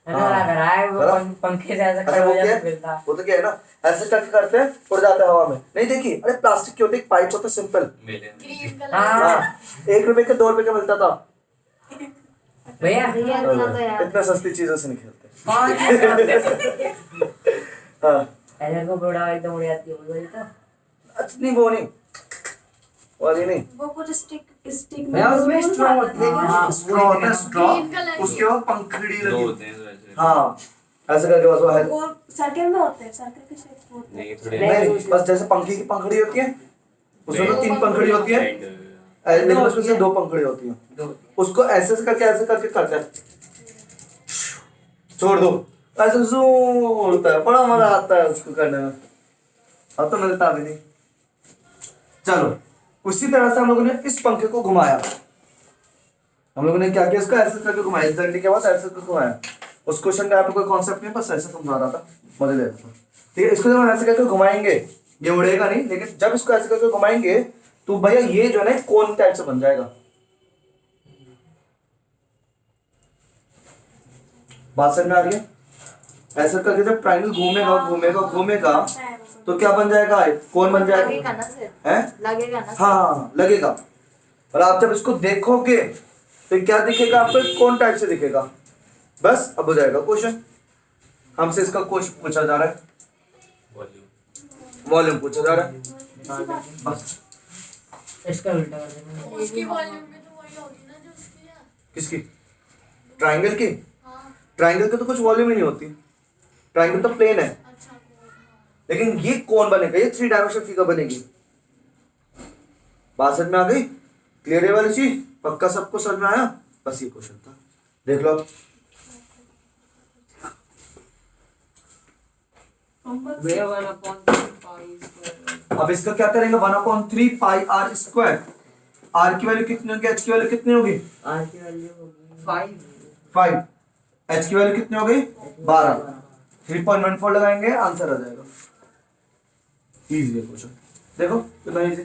मैंने लगा करा है वो करा? पंखे से ऐसे अच्छा खड़े वो हो क्या जाते है? फिरता। वो तो क्या है ना, ऐसे करके करते हैं, उड़ जाता है हवा में। नहीं देखी? अरे प्लास्टिक की होती है, एक पाइप होता है सिंपल। ग्रीन कलर हाँ हाँ, 1 रुपए का 2 रुपए का मिलता था। भैया भैया इतना तो यार इतना सस्ती चीजों से नहीं खेलते। कौन हाँ ऐसे को बड़ा एकदम उड़ जाती है वो वाली तो। अच्छा नहीं, वो नहीं, वाली नहीं। वो कुछ स्टिक स्टिक भैया उसमें straw होती है। हाँ स्ट्रॉ होता है, स्ट्रॉ। ग्रीन कलर की। उसके बाद पंखड़ी दो लगी। होते हैं वैसे। हाँ ऐसे करके बस वो है। और सर्कल में होते हैं, सर्कल के शेप होते हैं। नहीं थोड़े नहीं बस जैसे पंखी की पंखड़ी होती है, उसमें तो 3 पंखड़ी होती है, लेकिन उसमें से 2 पंखड़ी होती है। दो उसको ऐसे करके करते हैं, छोड़ दो, ऐसे जूं उड़ता है, बड़ा मजा आता है उसको करने में। अब तो मिलता भी नहीं। चलो उसी तरह से हम लोगों ने इस पंखे को घुमाया। हम लोगों ने क्या किया, इसको ऐसे करके घुमाया, इस डंडे के बाद ऐसे करके घुमाया। उस क्वेश्चन का आपको कोई कॉन्सेप्ट नहीं, बस ऐसे समझा रहा था, मजे ले रहा था। ठीक है, इसको जब हम ऐसे करके घुमाएंगे, ये उड़ेगा नहीं, लेकिन जब इसको ऐसे करके घुमाएंगे तो भैया ये जो है ना कोन टाइप से बन जाएगा। बात समझ में आ रही है? ऐसे करके जब ट्रायंगल घूमेगा घूमेगा घूमेगा तो क्या बन जाएगा, कोन बन लगेगा जाएगा। ना सिर, है लगेगा ना हाँ लगेगा। और आप जब इसको देखोगे तो क्या दिखेगा आपको, कौन टाइप से दिखेगा। बस अब हो जाएगा क्वेश्चन। हमसे इसका क्वेश्चन पूछा जा रहा है, वॉल्यूम पूछा जा रहा है। बस इसका उल्टा कर देना। उसकी वॉल्यूम भी तो वही होगी ना जो उसकी है। किसकी? ट्रायंगल की? हाँ ट्रायंगल की तो कुछ वॉल्यूम ही नहीं होती, ट्रायंगल तो प्लेन है। अच्छा कोड, हाँ। लेकिन ये कौन बनेगा, ये 3 डायमेंशनल फिगर बनेगी। बात समझ में आ गई? क्लियर है वाली चीज? पक्का सबको समझ में आया? बस ये क्वेश्चन था, देख लो। भैया 1/3 अब इसका क्या करेंगे, 1/3 पाई आर स्क्वायर। आर की वैल्यू कितनी होगी, एच की वैल्यू कितनी होगी? आर की वैल्यू होगी 5। एच की वैल्यू कितनी हो गई? 12। 3.14 लगाएंगे, आंसर आ जाएगा। इजी है क्वेश्चन, देखो कितना इजी।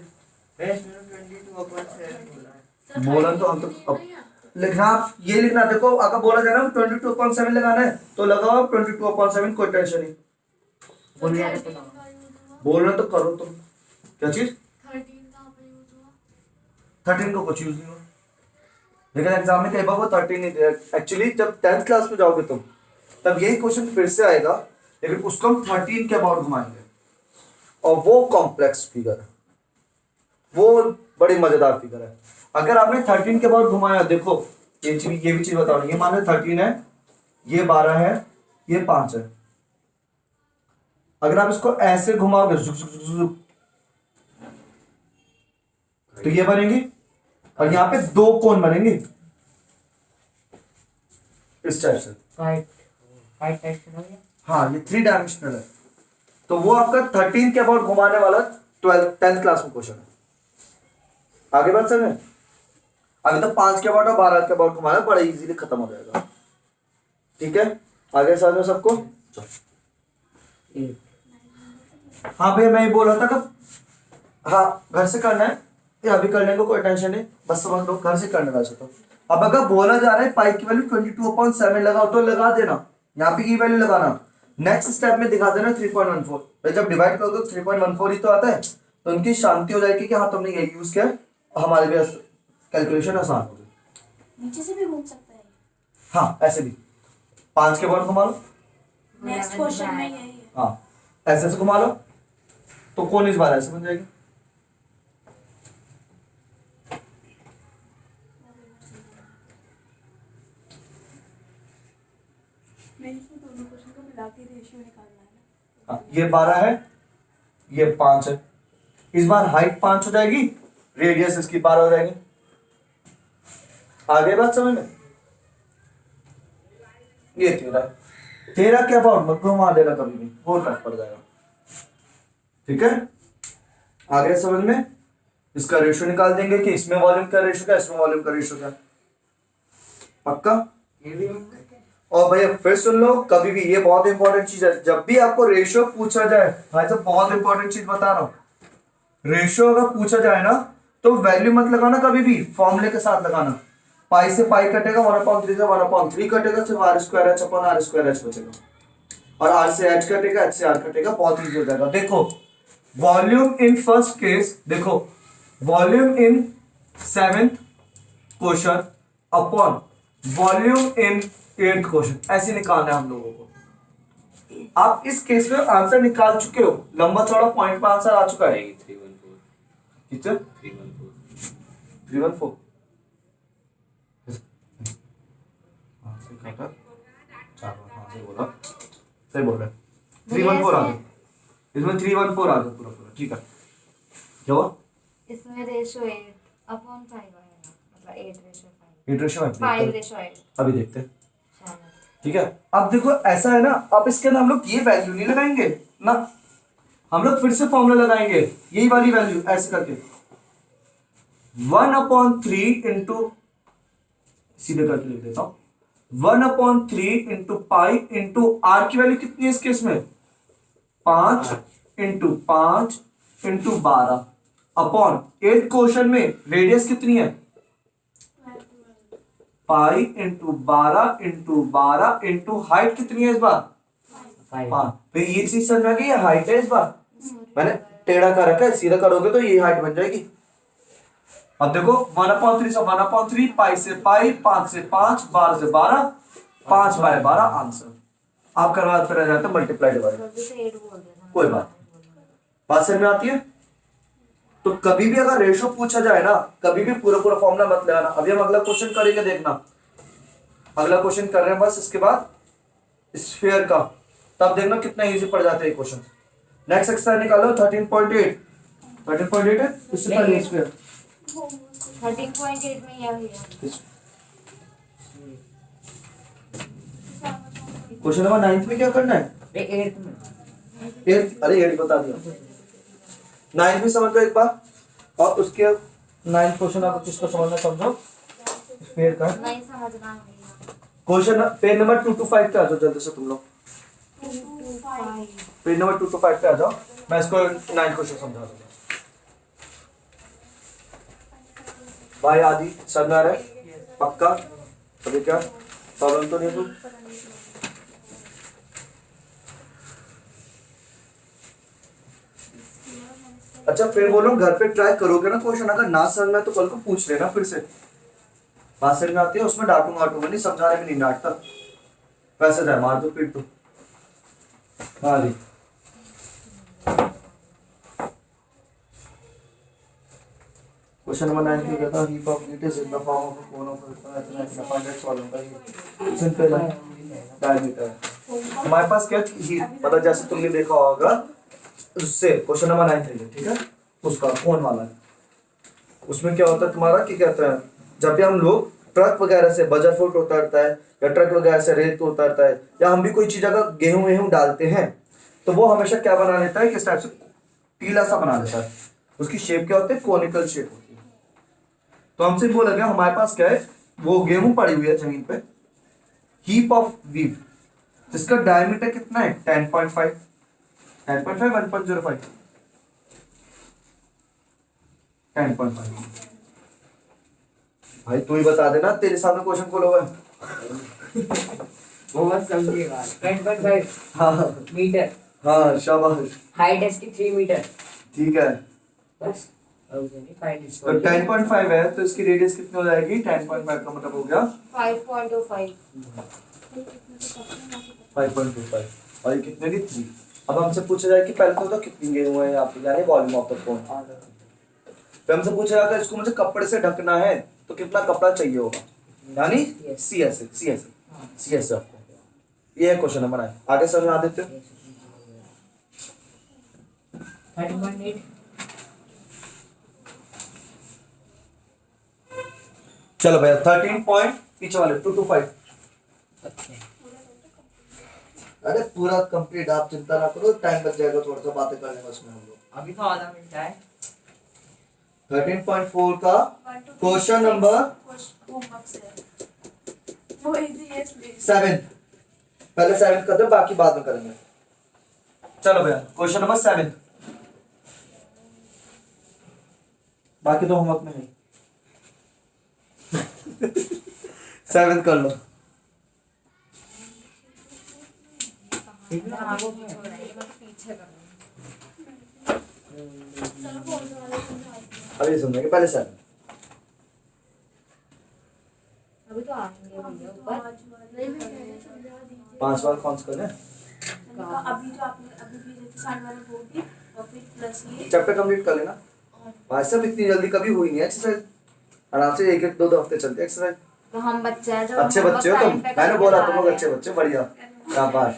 बोला तो हम तो अब लिखना, आप ये लिखना, देखो अगर बोला जाए ना 22.7 लगाना है तो लगाओ 22.7, कोई टेंशन नहीं। बोल रहा है तो बोल रहे तो करो तुम। क्या चीज? 13 कहाँ पे यूज हुआ? 13 को कुछ यूज नहीं हो, लेकिन एग्जाम में कई बार वो 13 नहीं दिया। एक्चुअली जब 10th क्लास में जाओगे तुम तब यही क्वेश्चन फिर से आएगा, लेकिन उसको हम 13 के अबाउट घुमाएंगे और वो कॉम्प्लेक्स फिगर है, वो बड़ी मजेदार फिगर है। अगर आपने 13 के अबाउट घुमाया, देखो ये भी चीज बताओ, ये मान लो 13 है, ये 12 है, ये 5 है। अगर आप इसको ऐसे घुमाओगे जुक जुक जुक जुक, तो ये बनेंगी और यहाँ पे 2 कोन बनेंगे इस टाइप से। फाइट टाइप से हो गया। हाँ ये 3 डायमेंशनल है, तो वो आपका 13 के अबाउट घुमाने वाला 10th क्लास में क्वेश्चन है। आगे बढ़ सकते हैं? अभी तो 5 के अबाउट और 12 के अबाउट घुमाना, बड़ा इजीली खत्म हो जाएगा। ठीक है, आगे समझ में सबको? हाँ भैया मैं ही बोल रहा था कब, हाँ घर से करना है या अभी करने को कोई टेंशन नहीं, बस समझ लो घर से करने वैसे तो। अब अगर बोला जा रहा है पाई की वैल्यू 22.7 लगाओ तो लगा देना, यहाँ पे की वैल्यू लगाना। नेक्स्ट स्टेप में दिखा देना 3.14। भाई जब डिवाइड करोगे तो 3.14 ही तो आता है, तो उनकी शांति हो जाएगी कि हाँ तुमने यही यूज किया, हमारे भी कैलकुलेशन आसान हो गई। नीचे से भी घूम सकता है। हाँ ऐसे भी 5 के बाद घुमा लो, नेक्स्ट क्वेश्चन में यही है। हाँ ऐसे से घुमा लो तो कौन इस बार ऐसे बन जाएगी। दोनों क्वेश्चन को मिला के रेशियो निकालना है। हाँ, ये 12 है, ये 5 है। इस बार हाइट 5 हो जाएगी, रेडियस इसकी 12 हो जाएगी। आगे बात समझ में? ये 13 के अबाउट मत घुमा देना कभी भी, वो टफ पड़ जाएगा। ठीक है, आ गया समझ में? इसका रेशियो निकाल देंगे कि इसमें वॉल्यूम का रेशियो क्या, इसमें वॉल्यूम का रेशियो क्या। पक्का? ये भी होगा क्या? और भैया फिर सुन लो, कभी भी ये बहुत इंपॉर्टेंट चीज है, जब भी आपको रेशियो पूछा जाए, भाई साहब बहुत इंपॉर्टेंट चीज बता रहा हूं, रेशियो अगर पूछा जाए ना तो वैल्यू मत लगाना, कभी भी फॉर्मूले के साथ लगाना। पाई से पाई कटेगा, 1/3 से 1/3 कटेगा, सिर्फ r square H upon r square H बचेगा, और r से h कटेगा, h से r कटेगा, बहुत इजी हो जाएगा। देखो वॉल्यूम इन फर्स्ट केस, देखो वॉल्यूम इन 7th क्वेश्चन अपॉन वॉल्यूम इन 8th क्वेश्चन, ऐसे निकालना है हम लोगों को। आप इस केस में आंसर निकाल चुके हो, लंबा चौड़ा पॉइंट पर आंसर आ चुका है। 314 कितना? 314 314। हाँ सही कहा था, हाँ सही बोला, सही बोल रहे। 314 आ गया, इसमें 314 आ गया पूरा पूरा, ठीक है। क्या हुआ? इसमें रेशियो 8/5 आएगा, मतलब 8/5, 8:5 5/8 अभी देखते हैं, शायद। ठीक है। अब देखो ऐसा है ना, अब इसके अंदर हम लोग ये वैल्यू नहीं लगाएंगे ना, हम लोग फिर से फॉर्मूला लगाएंगे, यही वाली वैल्यू ऐसे करके 1/3 इंटू, सीधे करके लिख देता हूं, 1/3 इंटू पाई इंटू आर की वैल्यू कितनी है इस केस में, 5 इंटू 5 इंटू 12 अपॉन 8 क्वेश्चन में रेडियस कितनी है, pi into 12 into 12 into height कितनी है इस बार, 5। तो ये चीज समझ में आ गई, ये हाइट है इस बार, मैंने टेढ़ा कर रखा है, सीधा करोगे तो ये हाइट बन जाएगी। अब देखो 1/3 से 1/3, पाई से पाई, 5 से 5, 12 से 12, 5/12 आंसर। आप करवाते रह जाते मल्टीप्लाई डिवाइड, जल्दी से 8 बोल देना। कोई बात समझ में आती है। तो कभी भी अगर रेशो पूछा जाए ना, कभी भी पूरा पूरा फॉर्मूला मत लगाना। अभी हम अगला क्वेश्चन करेंगे, देखना अगला क्वेश्चन कर रहे हैं बस, इसके बाद स्फीयर का, तब देखना कितना इजी पड़ जाते हैं क्वेश्चन। नेक्स्ट एक्सरसाइज निकालो 13.8, 13.8 है, इससे पहले स्फीयर 13.8 में यह है। क्वेश्चन नंबर 9 में क्या करना है, 8 में 8, अरे 8 बता दिया, 9 भी समझ लो एक बार, और उसके 9 क्वेश्चन आपको किसको समझना, समझो स्फीयर का नहीं समझना है। क्वेश्चन। पेज नंबर 2 to 5 पे आ जाओ जल्दी से तुम लोग, 2 to 5 पेज नंबर 2 to 5 पे आ जाओ, मैं इसको 9 क्वेश्चन समझा दूंगा। भाई आदि समझ आ रहा है पक्का? अभी क्या प्रॉब्लम तो नहीं है? अच्छा फिर बोलो, घर पे ट्राई करोगे ना क्वेश्चन, अगर ना समझ में तो कल को पूछ लेना फिर से, बात समझ में आती है, उसमें डांटूंगा नहीं, समझाने में नहीं डांटता, वैसे जाए मार दो पीट दो। हाँ जी क्वेश्चन नंबर 9 की कहता है heap of meat is in the form of a cone of इतना फाइंड आउट सॉल्व होगा, ये सिंपल है, डायमीटर है हमारे पास क्या ही, मतलब जैसे तुमने देखा होगा उससे क्वेश्चन नंबर 9 है, ठीक है, उसका कौन वाला है, उसमें क्या होता है तुम्हारा, क्या कहते हैं, जब भी हम लोग ट्रक वगैरह से बजर फुट उतारता है, या ट्रक वगैरह से रेत उतारता है, या हम भी कोई चीज अगर गेहूं वेहूं डालते हैं, तो वो हमेशा क्या बना लेता है, किस टाइप से टीला सा बना लेता है, उसकी शेप क्या होती है, कोनिकल शेप होती है। तो हमसे बोला गया हमारे पास क्या है, वो गेहूं पड़ी हुई है जमीन पे, हीप ऑफ व्हीट, जिसका डायमीटर कितना है 10.5, 1.05 10.5। भाई तू ही बता देना, तेरे सामने क्वेश्चन खोला हुआ है। वो बस समझिएगा 10.5 हाँ मीटर, हाँ शाबाश, हाइट है इसकी 3 मीटर, ठीक है। बस और कुछ नहीं, फाइंड तो 10.5 है तो इसकी रेडियस कितनी हो जाएगी, 10.5 का मतलब हो गया 5.25 5.25, और ये कितने की 3। अब हमसे पूछा जाए कि पहले तो कितनी गेहूं है यहाँ पे, यानी वॉल्यूम ऑफ द कोन। फिर हमसे पूछा जाएगा इसको मुझे कपड़े से ढकना है तो कितना कपड़ा चाहिए होगा, यानी CS आपको, ये है क्वेश्चन नंबर 9। आगे समझ में आ देते हो? 13.8 चलो भैया 13 पॉइंट पीछे वाले 2 to 5। अरे पूरा कंप्लीट, आप चिंता ना करो, टाइम बच जाएगा, थोड़ा सा बातें करने में उसमें हम लोग। अभी तो आधा मिनट है। 13.4 का क्वेश्चन नंबर वो इजी है इसलिए 7। पहले 7 कर दो, बाकी बाद में करेंगे। चलो भैया क्वेश्चन नंबर 7, बाकी तो होमवर्क में नहीं। 7 कर लो। पीछे अभी सुनेंगे, पहले 7। अभी तो आएंगे भैया ऊपर 5 बार कौन सा करना है? अभी जो आपने अभी भेजे थे 60 वाले बोर्ड की और फिर प्लस ये चैप्टर कंप्लीट कर लेना। भाई साहब इतनी जल्दी कभी हुई नहीं एक्सरसाइज, आराम से 1-2 हफ्ते चलती है एक्सरसाइज। तो हम बच्चे हैं जो अच्छे बच्चे हो तुम, मैंने बोला तुम लोग अच्छे बच्चे, बढ़िया, शाबाश,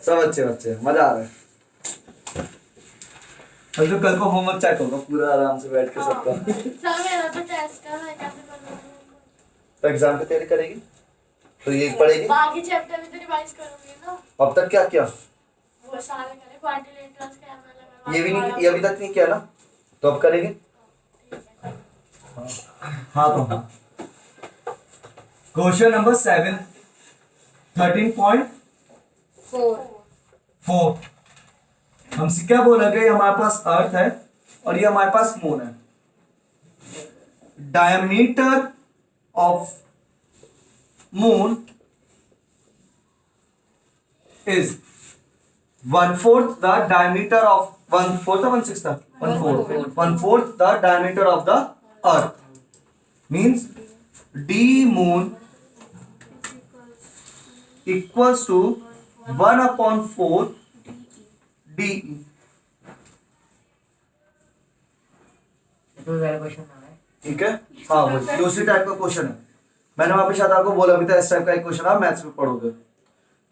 सब अच्छे बच्चे, मजा आ रहा है। और जो कल को होमवर्क चेक होगा पूरा आराम से बैठ के सबका। सर मेरा तो टेस्ट है, मैं कैसे करूँ? तो एग्जाम की तैयारी करेगी तो ये पढ़ेगी। बाकी चैप्टर भी तो रिवाइज करूंगी ना। अब तक क्या किया? वो सारे करे क्वांटिटेटिव्स के एमएल ये भी नहीं, ये अभी तक नहीं किया ना, तो अब करेंगे। हाँ तो हाँ, क्वेश्चन नंबर 7, 13.4। हमसे क्या बोला गया? हमारे पास अर्थ है और ये हमारे पास मून है। Diameter of moon is 1/4 the diameter of 1/4 or 1/6 1/4 the diameter of the earth, means d moon equals to 1/4 de। ठीक है, हाँ वो दूसरी टाइप का क्वेश्चन है। मैंने वहां पे शायद आपको बोला भी था इस टाइप का एक क्वेश्चन आप मैथ्स में पढ़ोगे।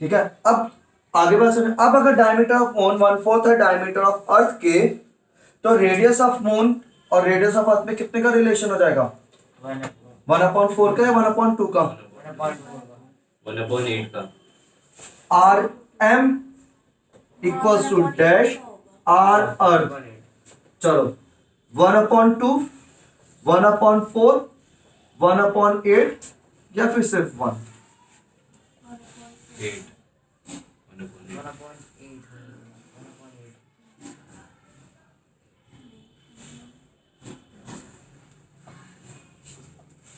ठीक है, अब आगे बात सुनिए। अब अगर डायमीटर ऑफ मून 1/4 है डायमीटर ऑफ अर्थ के, तो रेडियस ऑफ मून और रेडियस ऑफ अर्थ में कितने का रिलेशन हो जाएगा? 1/4 का या 1/2 का? 1/8 का। R M equals to dash R earth. चलो 1/2, 1/4, 1/8 या फिर सिर्फ 1? 8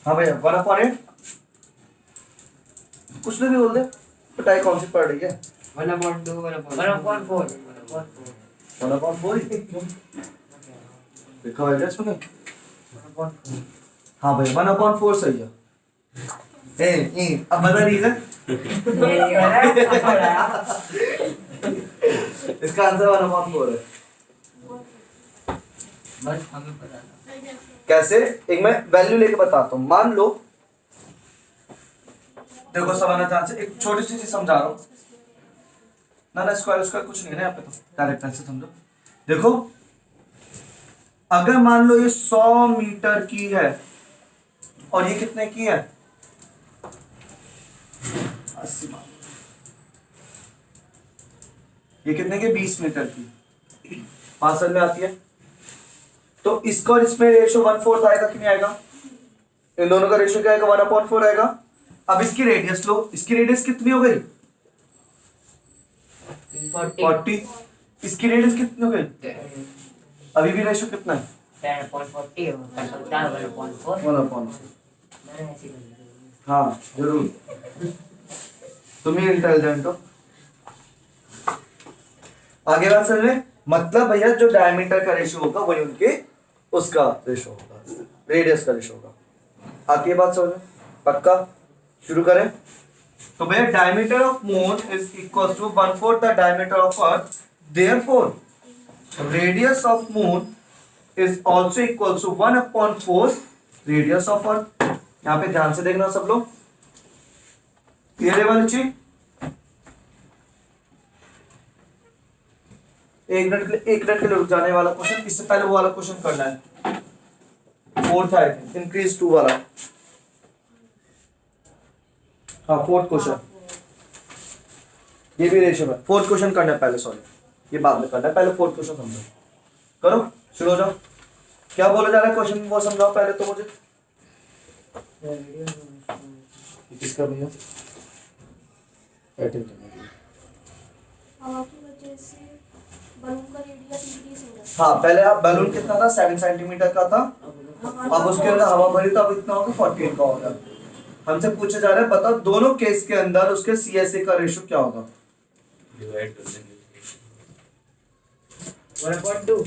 हाँ भैया 1/8। कुछ नहीं भी बोल दे, पिटाई कौन सी पड़ रही है? 1/4 1/4 देखा भाई इसमें। हाँ भाई 1/4 सही है। अब बता रीजन। इसका आंसर 1/4 है। बस हमें पता था। कैसे? एक मैं वैल्यू लेके बताता हूँ। मान लो, देखो समझना ध्यान से, एक छोटी सी चीज समझा रहा हूँ ना, स्क्वायर उसका कुछ नहीं है ना यहाँ पे, तो डायरेक्ट ऐसे समझो। देखो अगर मान लो ये 100 मीटर की है और ये कितने की है? 80। ये कितने के? 20 मीटर की। 5 में आती है, तो इसका और इसमें रेशो 1/4 आएगा कि नहीं आएगा? इन दोनों का रेशो क्या आएगा? 1/4 आएगा। अब इसकी रेडियस लो, इसकी रेडियस कितनी हो गई? 40। इसकी रेडियस कितनी हो गई? अभी भी रेशो कितना है? 10.40 1/4। 1/4। मैंने ऐसे कर दिया। हाँ जरूर, तुम ही इंटेलिजेंट हो। आगे बात समझ में, मतलब भैया जो डायमीटर का रेशो होगा वही उनके उसका रेशो होगा, रेडियस का रेशो होगा। आगे बात समझ में पक्का? शुरू करें। तो भैया diameter of moon is equal to 1/4 the diameter of earth, therefore radius of moon is also equal to 1/4 radius of earth. यहाँ पे ध्यान से देखना सब लोग, क्लियर है वाली चीज? एक मिनट के लिए रुक जाने वाला क्वेश्चन, इससे पहले वो वाला क्वेश्चन करना है, 4th है इंक्रीज 2 वाला। हाँ 4th क्वेश्चन, ये भी रेशियो में 4th क्वेश्चन करना है पहले, सॉरी ये बाद में करना है, पहले 4th क्वेश्चन समझो। करो, शुरू हो जाओ। क्या बोला जा रहा है क्वेश्चन में, वो समझाओ पहले तो मुझे। किसका भैया? हवा की वजह से बलून का रेडियस इंक्रीज हो रहा है। हाँ, पहले आप बैलून कितना था, 7 सेंटीमीटर का था, अब उसके अंदर हवा भरी तो अब इतना होगा 14 का होगा। हमसे पूछा जा रहा है बताओ दोनों केस के अंदर उसके CSA का रेशियो क्या होगा। डिवाइड कर देंगे 1/2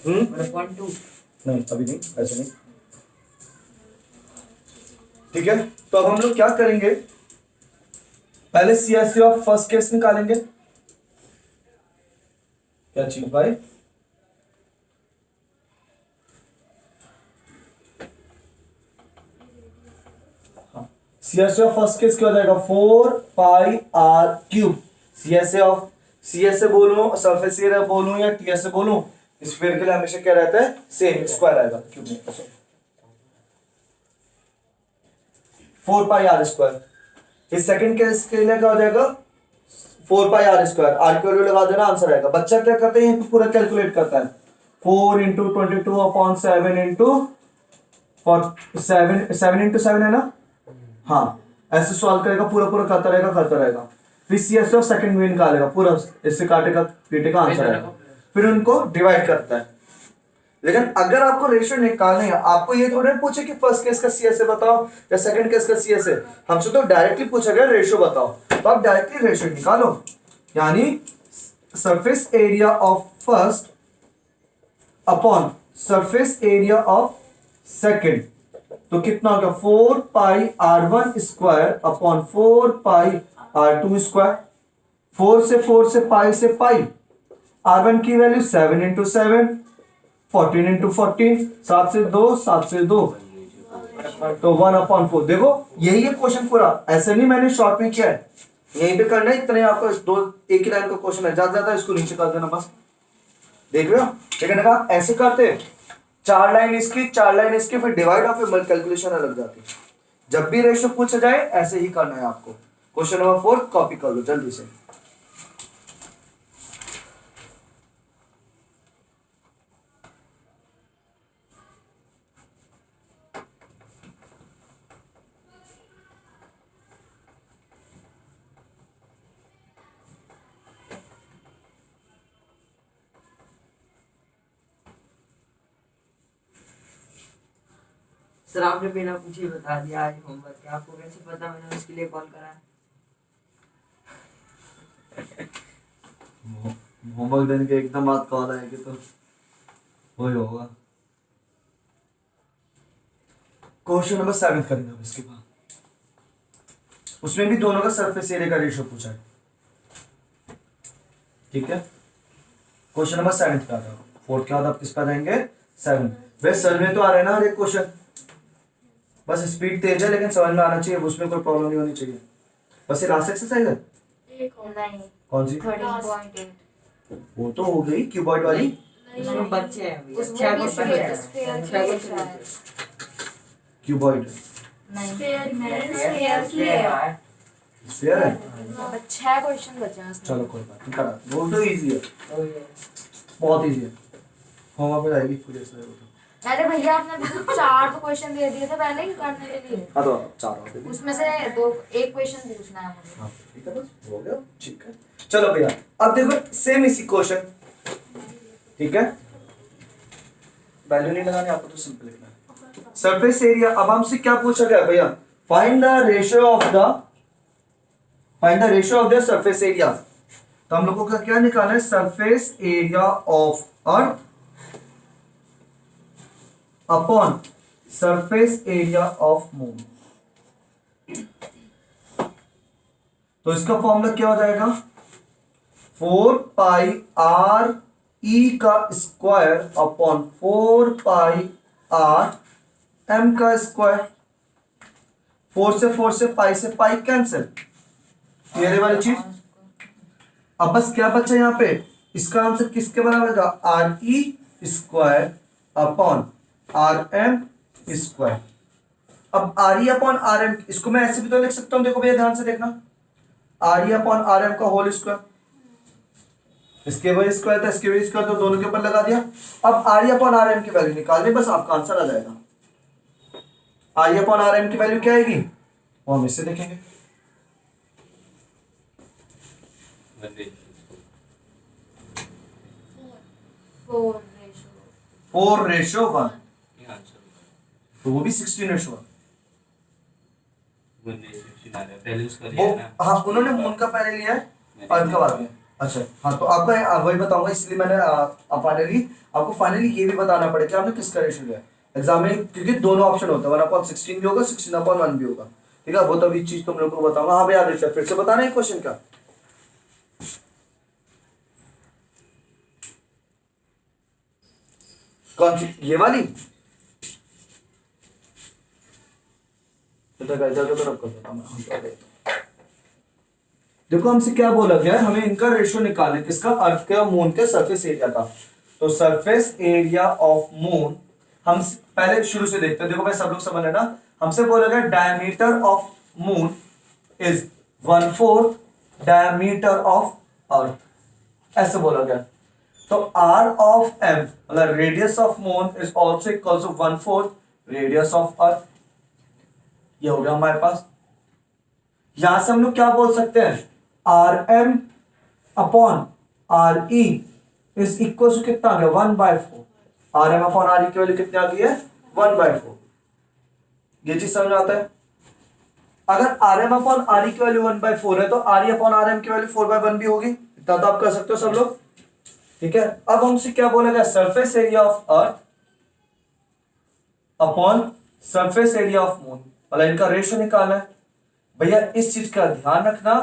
1/2 नहीं अभी नहीं, ऐसे नहीं। ठीक है, तो अब हम लोग क्या करेंगे, पहले CSA ऑफ फर्स्ट केस निकालेंगे। क्या चीज भाई? हाँ, CSA ऑफ फर्स्ट केस क्या हो जाएगा, 4πr³। CSA बोलूं, सरफेस एरिया बोलूं या TSA बोलूं, स्फीयर के लिए हमेशा क्या रहता है, सेम स्क्वायर आएगा। क्यों नहीं, 4πr²। इस सेकंड केस के लिए क्या हो जाएगा, 4πr²। आर की वैल्यू लगा देना, आंसर आएगा। बच्चा क्या करते हैं, यहाँ पे पूरा कैलकुलेट करता है, 4 × 22/7 × 7 है ना, हाँ, ऐसे सॉल्व करेगा, पूरा पूरा करता रहेगा। फिर CSA ऑफ सेकंड में निकालेगा, पूरा इससे काटेगा पीटेगा, आंसर आएगा। फिर उनको डिवाइड करता है। लेकिन अगर आपको रेशियो निकालना है, आपको ये थोड़ा पूछे कि फर्स्ट केस का CSA बताओ या सेकंड केस का CSA, हमसे तो डायरेक्टली पूछा गया रेशियो बताओ, तो आप डायरेक्टली रेशियो निकालो। यानी surface area of first upon surface area of second, तो कितना हो गया, 4πr² अपॉन 4πr² 4 से पाई से पाई, r1 की वैल्यू 7 × 7, 14 × 14, 7 से 2, 7 से 2, तो 1/4। देखो यही है क्वेश्चन पूरा, ऐसे नहीं मैंने शॉर्ट में किया है, यहीं पे करना है। इतने आपको एक ही लाइन का क्वेश्चन है, ज्यादा इसको नीचे कर देना बस, देख रहे हो। लेकिन अगर आप ऐसे करते 4 लाइन इसकी 4 लाइन इसकी, फिर डिवाइड और फिर कैलकुलेशन अलग जाती है। जब भी रेशियो पूछा जाए ऐसे ही करना है आपको। क्वेश्चन नंबर 4 कॉपी कर लो जल्दी से। सर आपने बिना पूछे बता दिया आज होमवर्क है, आपको कैसे पता मैंने उसके लिए कॉल करा है? होमवर्क देने के एकदम बात कॉल आएगी तो वही होगा। क्वेश्चन नंबर 7 करेंगे अब इसके बाद, उसमें भी दोनों का सरफेस एरिया का रेशियो पूछा है। ठीक है, क्वेश्चन नंबर 7 का था, 4 के बाद आप किस पर जाएंगे, 7। वैसे सर में तो आ रहा है ना हर एक क्वेश्चन, बस स्पीड तेज है लेकिन समझ में आना चाहिए, उसमें कोई प्रॉब्लम नहीं होनी चाहिए। बस ये लास्ट एक्सरसाइज है, एक और नहीं, कौन सी, 13.8। वो तो हो गई क्यूबॉइड वाली। उसमें बच्चे हैं भैया, उसमें 6 भी क्वेश्चन स्फीयर है, स्फीयर 6 की क्वेश्चन है। है। क्यूबॉइड नहीं, स्फीयर की है। स्फीयर है। अब 6 क्वेश्चन बचे हैं उसमें। चलो कोई बात नहीं, करा वो तो इजी है, बहुत इजी है, होमवर्क में आएगी पूरी ऐसे। अरे भैया आपने अभी तो 4 तो क्वेश्चन दे दिए थे पहले ही करने के लिए, हाँ तो 4 हो गए। उसमें से एक क्वेश्चन पूछना है मुझे। हाँ ठीक है, बस हो गया, ठीक है। चलो भैया अब देखो सेम इसी क्वेश्चन, ठीक है, वैल्यू नहीं लगानी आपको, तो सिंपल लिखना है सरफेस एरिया। अब हमसे क्या पूछा गया भैया, find the ratio of the surface area. तो हम लोगों का क्या निकालना है, surface area of earth upon surface area of moon. तो इसका फॉर्मूला क्या हो जाएगा, 4πr² का स्क्वायर अपॉन 4πr² का स्क्वायर। 4 से पाई कैंसिल, ये वाली चीज। अब बस क्या बचा यहाँ पे, इसका आंसर किसके बराबर का, RE² अपॉन RM²। अब RE अपॉन RM, इसको मैं ऐसे भी तो लिख सकता हूं, देखो भैया ध्यान से देखना, RE अपॉन RM का होल स्क्वायर। इसके वही स्क्वायर था, इसके वही स्क्वायर, तो दोनों के ऊपर लगा दिया। अब आर अपॉन आर एम की वैल्यू निकाल दी, बस आपका आंसर आ जाएगा। आर अपॉन आर एम की वैल्यू क्या आएगी वो हम इससे देखेंगे। 4:1, तो वो भी 16:1। पहले उसका वो लिया ना। हाँ, उन्होंने मून का पहले लिया है, अर्थ का बाद में। अच्छा हाँ, तो आपका वही बताऊंगा, इसलिए मैंने फाइनली आपको फाइनली ये भी बताना पड़ेगा कि आपने किसका रेशियो लिया है एग्जाम में, क्योंकि दोनों ऑप्शन होता है, 1/16 भी होगा, 16/1 भी होगा। ठीक है, वो तभी चीज तुम लोग को बताऊंगा। हाँ भैया आदित्य, फिर से बताना है क्वेश्चन का। कौन सी, ये वाली? देखो हमसे क्या बोला गया है, हमें इनका रेशियो निकालना है, किसका, अर्थ के और मून के सरफेस एरिया का। तो सरफेस एरिया ऑफ मून हम पहले शुरू से देखते हैं। देखो भाई सब लोग समझ रहे हैं ना, हमसे बोला गया diameter of moon is 1/4 diameter of earth, ऐसे बोला गया। तो आर ऑफ एम मतलब radius of moon is also equal to 1/4 radius of earth. ये हो गया हमारे पास। यहां से हम लोग क्या बोल सकते हैं, R M upon R E is equal to कितना आ गया, 1/4। R M upon R E की वैल्यू कितनी आ गई है, 1/4। ये चीज समझ आता है। अगर R M upon R E की वैल्यू 1/4 है, तो R E upon R M की वैल्यू 4/1 भी होगी। इतना तो आप कर सकते हो सब लोग। ठीक है, अब हमसे क्या बोला गया, surface area of earth upon surface area of moon, मतलब इनका रेशियो निकालना है। भैया इस चीज का ध्यान रखना,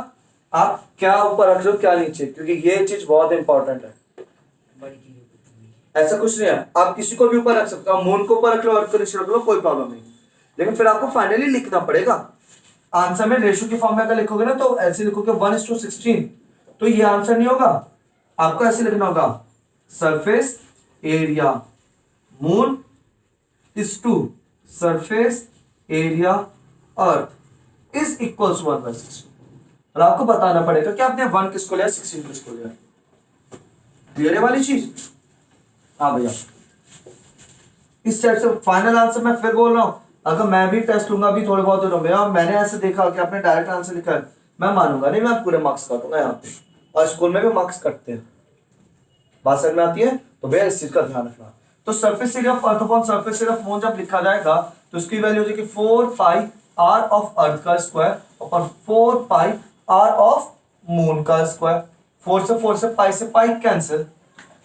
आप क्या ऊपर रख रहे हो क्या नीचे, क्योंकि ये चीज बहुत इंपॉर्टेंट है। ऐसा कुछ नहीं है, आप किसी को भी ऊपर रख सकते हो, मून को ऊपर रख लो, अर्थ को नीचे रख लो, कोई प्रॉब्लम नहीं। लेकिन फिर आपको फाइनली लिखना पड़ेगा आंसर में। रेशियो की फॉर्म में अगर लिखोगे ना, तो ऐसे लिखोगे 1:16, तो ये आंसर नहीं होगा। आपको ऐसे लिखना होगा, surface area moon is to surface area earth is equal to 1/16। और आपको बताना पड़ेगा कि आपने 1 किसको लिया, 16 किसको लिया। क्लियर है वाली चीज? हाँ भैया, इस टाइप से फाइनल आंसर मैं फिर बोल रहा हूं, अगर मैं भी टेस्ट लूंगा भी थोड़े बहुत दिनों में और मैंने ऐसे देखा कि आपने डायरेक्ट आंसर लिखा है, मैं मानूंगा नहीं, मैं पूरे मार्क्स काटूंगा यहाँ पे। और स्कूल में भी मार्क्स कटते हैं, बात समझ में आती है? तो भैया इस चीज का ध्यान रखना। तो surface area of earth upon surface area of moon जब लिखा जाएगा, तो इसकी वैल्यू हो जाएगी 4π r ऑफ अर्थ का square upon 4π r of moon का स्क्वायर। 4 से पाई से पाई कैंसिल,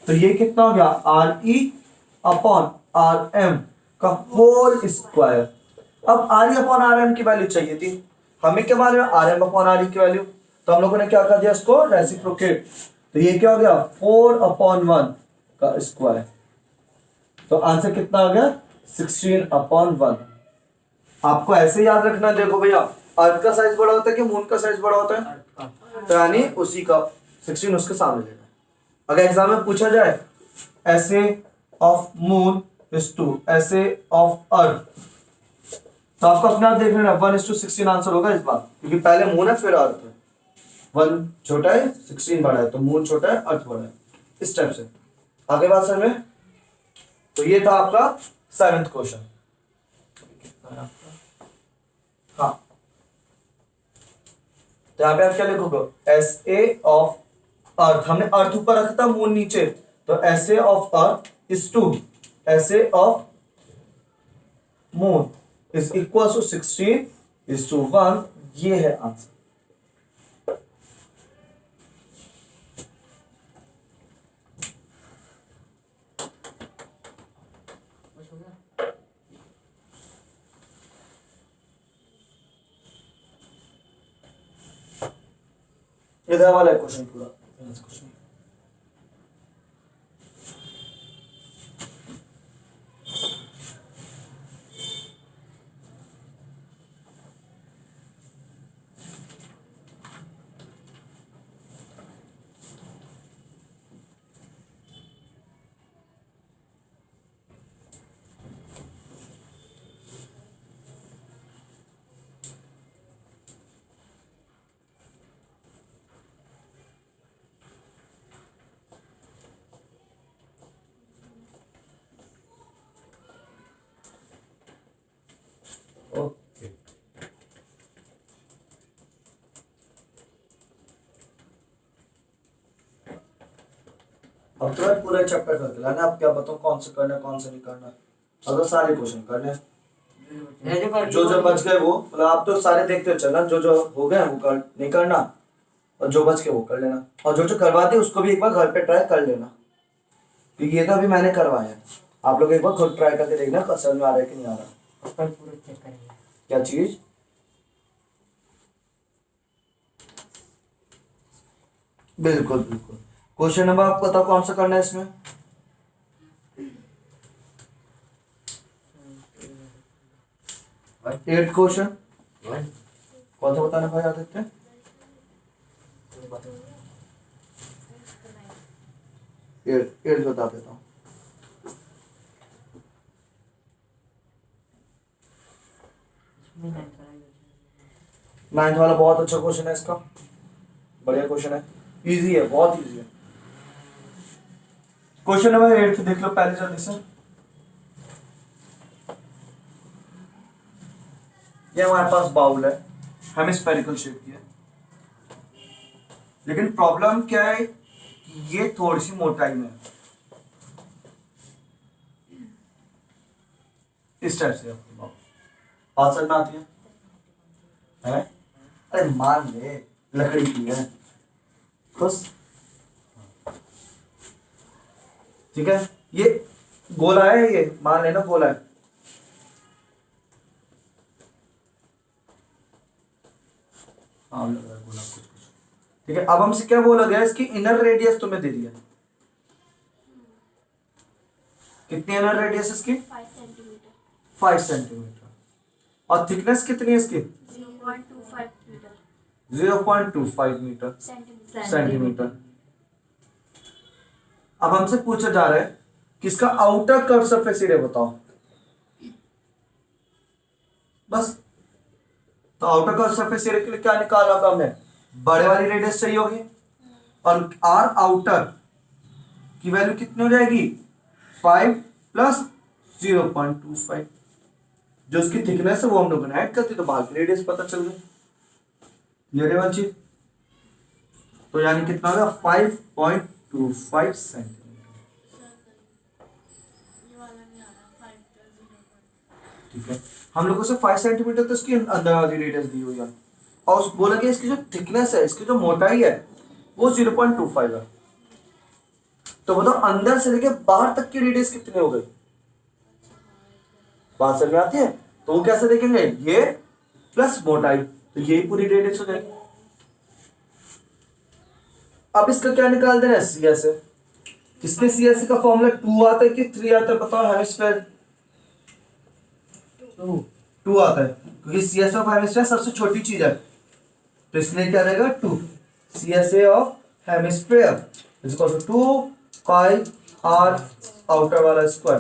तो ये कितना हो गया, R E upon R M का होल स्क्वायर। अब R E upon R M की वैल्यू चाहिए थी, हमें क्या मालूम है, R M upon R E की वैल्यु। तो हम लोगों ने क्या कर दिया, इसको रेसिप्रोकेट। तो ये क्या हो गया, 4/1 का स्क्वायर। तो आंसर कितना आ गया, 16/1। आपको ऐसे याद रखना, देखो भैया अर्थ का साइज बड़ा होता है कि मून का साइज बड़ा होता है, तो यानी उसी का 16 उसके सामने लेना। अगर एग्जाम में पूछा जाए ऐसे ऑफ मून इज टू ऐसे ऑफ अर्थ, तो आपको अपने आप देख लेना 1:16 आंसर होगा इस बार, क्योंकि पहले मून है फिर अर्थ है। 1 छोटा है 16 बड़ा है, तो मून छोटा है अर्थ बड़ा है, इस टाइप से। आगे बात सर में, तो ये था आपका 7th क्वेश्चन। हाँ, तो यहाँ पे आप क्या लिखोगे, एस ए ऑफ अर्थ, हमने अर्थ ऊपर रखा था मून नीचे, तो S A of earth is to S A of moon is equal to 16:1। ये है आंसर। इधर वाला क्वेश्चन पूरा क्वेश्चन। अब तो पूरा चैप्टर करके लाना, अब क्या बताऊं कौन से करना है कौन से नहीं करना। अब तो सारे क्वेश्चन करने हैं, जो जो बच गए वो, मतलब आप तो सारे देखते हो चलना, जो जो हो गए वो कर नहीं करना, और जो बच के वो कर लेना, और जो जो करवाते उसको भी एक बार घर पे ट्राई कर लेना, क्योंकि ये तो अभी मैंने करवाया है। आप लोग एक बार खुद ट्राई करके देखना कसर में आ रहा है कि नहीं आ रहा। कल पूरा चेक करेंगे। क्या चीज? बिल्कुल बिल्कुल। क्वेश्चन नंबर आपको बताओ कौन सा करना है इसमें? एट क्वेश्चन कौन सा बताना भाई आदित्य? एट बता देता हूँ। नाइन्थ वाला बहुत अच्छा क्वेश्चन है इसका, बढ़िया क्वेश्चन है, इजी है, बहुत इजी है। क्वेश्चन नंबर 8 देख लो पहले जल्दी से। ये हमारे पास बाउल है, हेमिस्फेरिकल शेप की है, लेकिन प्रॉब्लम क्या है कि ये थोड़ी सी मोटाई में है, इस टाइप से आपकी बाउल बात समझ में आती है? अरे मान ले लकड़ी की है, खुश, ठीक है। ये गोला है, ये मान लेना गोला है, हाँ लग रहा है गोला कुछ कुछ, ठीक है। अब हमसे क्या बोला गया, इसकी इनर रेडियस तुम्हें दे दिया, कितनी इनर रेडियस इसकी? 5 सेंटीमीटर। 5 सेंटीमीटर, और थिकनेस कितनी है इसकी? 0.25 मीटर 0.25 मीटर सेंटीमीटर। सेंटीमीटर। अब हमसे पूछा जा रहा है कि इसका आउटर कर्व सरफेस एरिया बताओ, बस। तो आउटर कर्व सरफेस एरिया के लिए क्या निकाला था हमने? बड़े वाली रेडियस चाहिए होगी, और आर आउटर की वैल्यू कितनी हो जाएगी? 5 प्लस 0.25, जो उसकी थिकनेस है वो हम लोग ने ऐड करती, तो बाहर की रेडियस पता चल गई, क्लियर है चीज। तो यानी कितना होगा? 5.25 सेंटीमीटर, ठीक है। हम लोगों से 5 सेंटीमीटर तो इसकी अंदर वाली रेडियस दी हुई है, और उस बोला कि इसकी जो थिकनेस है, इसकी जो मोटाई है वो 0.25 है। तो बताओ अंदर से लेके बाहर तक की रेडियस कितनी हो गई? बात समझ में आती है? तो वो कैसे देखेंगे, ये प्लस मोटाई, तो यही पूरी रेडियस हो जाएगी। अब इसका क्या निकाल देना है? C S A. किसके सी एस ए का फॉर्मूला 2 आता है कि 3 आता है? बताओ हेमिस्फीयर 2 आता है, क्योंकि सी एस ऑफ हेमिस्फीयर सबसे छोटी चीज है, तो इसलिए क्या रहेगा? 2 C S A of hemisphere is equal to 2 pi r outer वाला स्क्वायर,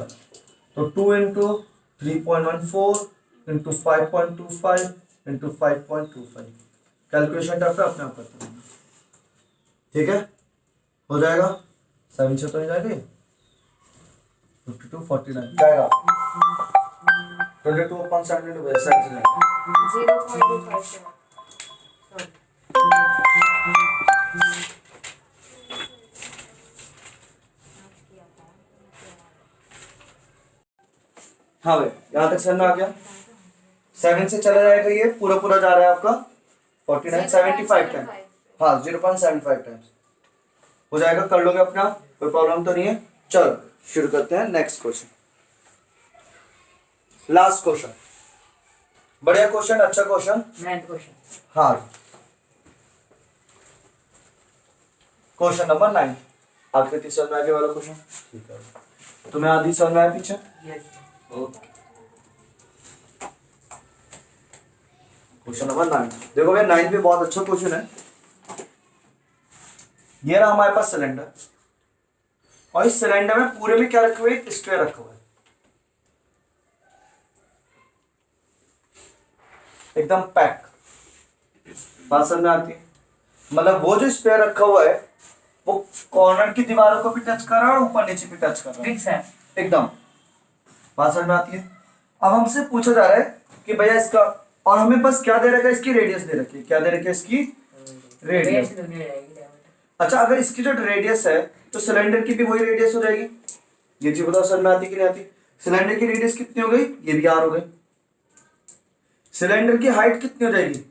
तो 2 into 3.14 into 5.25 into 5.25। Calculation type अपने आप करते हैं, ठीक है। हो जाएगा 7 से तो नहीं जाएगी, 52 49 जाएगा, 22 upon 7 into 7 0.25 हाँ भाई यहाँ तक समझ में आ गया। 7 से चला जाएगा, ये पूरा पूरा जा रहा है आपका 49 75 टाइम, हाँ 0.75 टाइम्स हो जाएगा। कर लोगे अपना, कोई प्रॉब्लम तो नहीं है। चलो शुरू करते हैं नेक्स्ट क्वेश्चन, लास्ट क्वेश्चन, बढ़िया क्वेश्चन, अच्छा क्वेश्चन, 9th क्वेश्चन। हाँ क्वेश्चन नंबर 9 आखिरी समझ में आगे वाला क्वेश्चन, ठीक है। तुम्हें आधी समझ में आया पीछे? यस। ओके, क्वेश्चन नंबर 9 देखो भैया, 9 भी बहुत अच्छा क्वेश्चन है। ये रहा हमारे पास सिलेंडर, और इस सिलेंडर में पूरे में क्या रखा हुआ है? एक स्क्वायर रखा हुआ है, एकदम पैक। बात समझ में आती है? मतलब वो जो स्क्वायर रखा हुआ है वो कॉर्नर की दीवारों को भी टच कर रहा है और ऊपर नीचे भी टच कर रहा है, फिक्स है एकदम। बात समझ में आती है? अब हमसे पूछा जा रहा है कि भैया इसका, और हमें बस क्या दे रखा है? इसकी रेडियस दे रखी है। क्या दे रखी है? इसकी रेडियस। अच्छा अगर इसकी जो रेडियस है तो सिलेंडर की भी वही रेडियस हो जाएगी। ये चीज बताओ समझ में आती कि नहीं आती? सिलेंडर की रेडियस कितनी हो गई? ये भी आर हो गई। सिलेंडर की हाइट कितनी हो जाएगी?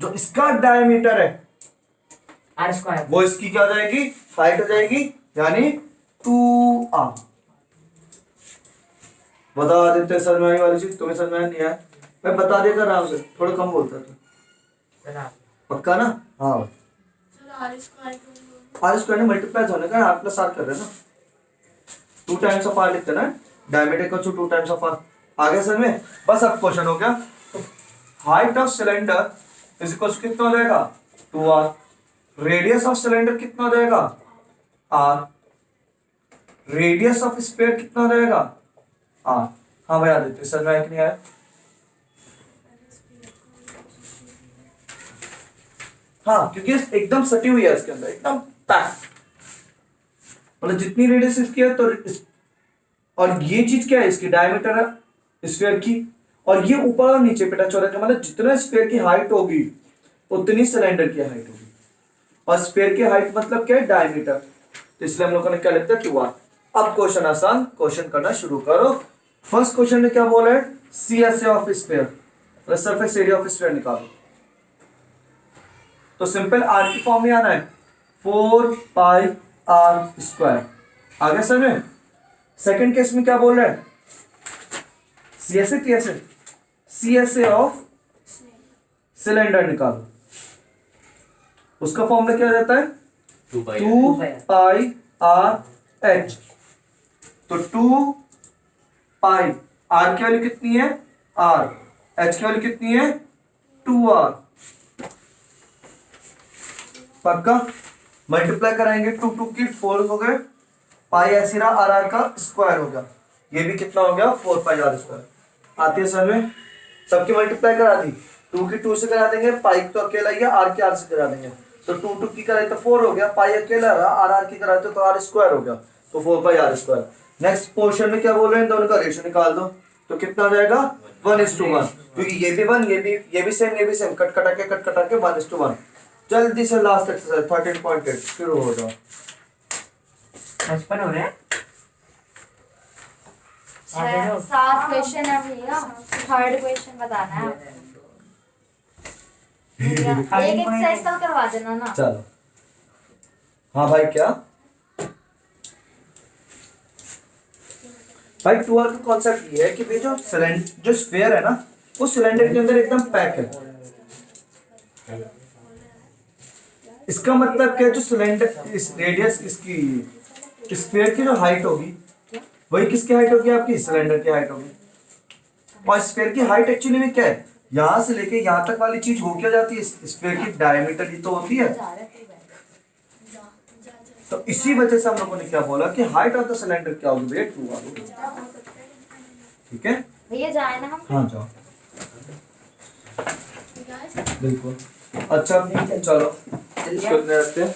जो इसका डायमीटर है आर स्क्वायर। वो इसकी क्या हो जाएगी? हाइट हो जाएगी, यानी 2r। बता देते समझ में आई वाली चीज? तुम्हें समझ में नहीं आया मैं बता देगा आराम से, थोड़ा कम बोलता था। पक्का ना? हाँ आर स्क्वायर आर स्क्वायर ने मल्टीप्लाई होने का आर प्लस आर कर रहे हैं ना, 2 टाइम्स ऑफ आर लिखते हैं ना, डायमीटर का 2 टाइम्स ऑफ आर। आगे सर में बस अब क्वेश्चन हो गया। Height of cylinder is equal to कितना हो जाएगा? 2r। रेडियस ऑफ सिलेंडर कितना हो जाएगा? r। रेडियस ऑफ स्फीयर कितना हो जाएगा? r। हाँ भैया देते सर में नहीं आया? हाँ क्योंकि एकदम सटी हुई है इसके अंदर, एकदम पैक, मतलब जितनी रेडियस इसकी है तो और ये चीज क्या है? इसकी डायमीटर है स्फीयर की, और ये ऊपर और नीचे पे टच हो रहा है, मतलब जितना स्फीयर की हाइट होगी उतनी सिलेंडर की हाइट होगी, और स्फीयर की हाइट मतलब क्या है? डायमीटर। तो इसलिए हम लोगों ने क्या लिखता है? QR। अब क्वेश्चन आसान, क्वेश्चन करना शुरू करो। फर्स्ट क्वेश्चन में क्या बोला है? CSA ऑफ स्फीयर, मतलब सरफेस एरिया ऑफ स्फीयर निकालो। तो सिंपल आर की फॉर्म में आना है 4 पाई आर स्क्वायर। आगे सर में सेकंड केस में क्या बोल रहा है? CSA ऑफ सिलेंडर निकालो। उसका फॉर्मूला क्या रहता है? 2 पाई आर एच। तो 2 पाई आर की वैल्यू कितनी है? आर। एच की वैल्यू कितनी है? 2r। पक्का? मल्टीप्लाई कराएंगे 2 2 की 4 हो गए, पाई ऐसी रहा, आर आर का स्क्वायर हो गया, ये भी कितना हो गया? 4 पाई आर स्क्वायर। आती है सर में? सबकी मल्टीप्लाई करा दी, 2 की 2 से करा देंगे, पाई तो अकेला ही है, आर की आर से करा देंगे, तो 2 2 की कराई तो 4 हो गया, पाई अकेला रहा, आर आर की कराते तो आर स्क्वायर हो गया, तो 4 पाई आर स्क्वायर। नेक्स्ट पोर्शन में क्या बोल रहे हैं? दोनों का रेशियो निकाल दो, तो कितना हो जाएगा? 1:1, क्योंकि ये भी 1, ये भी सेम, ये भी सेम, कट कटा के 1:1। जल्दी से लास्ट एक्सरसाइज 13.8 शुरू हो जाओ। 55 हो रहे हैं। 7 क्वेश्चन है भैया, थर्ड क्वेश्चन बताना है। एक एक्सरसाइज कल करवा देना ना। चलो हाँ भाई, क्या भाई? 2r का कॉन्सेप्ट ये है कि भाई जो स्फीयर है ना, वो सिलेंडर के अंदर एकदम पैक है। इसका मतलब क्या है? जो सिलेंडर इस रेडियस इसकी स्फीयर की जो हाइट होगी वही किसकी हाइट होगी? आपकी सिलेंडर की हाइट होगी। और स्फीयर की हाइट एक्चुअली में क्या है? यहां से लेके यहां तक वाली चीज हो क्या जाती है? स्फीयर की डायमीटर ही तो होती है। तो इसी वजह से हम लोगों ने क्या बोला कि हाइट ऑफ द सिलेंडर क्या होगी भैया? 2r होगी। ठीक है भैया जाए ना हम? हाँ जाओ, बिल्कुल। अच्छा चलो इसको इतने रखते हैं।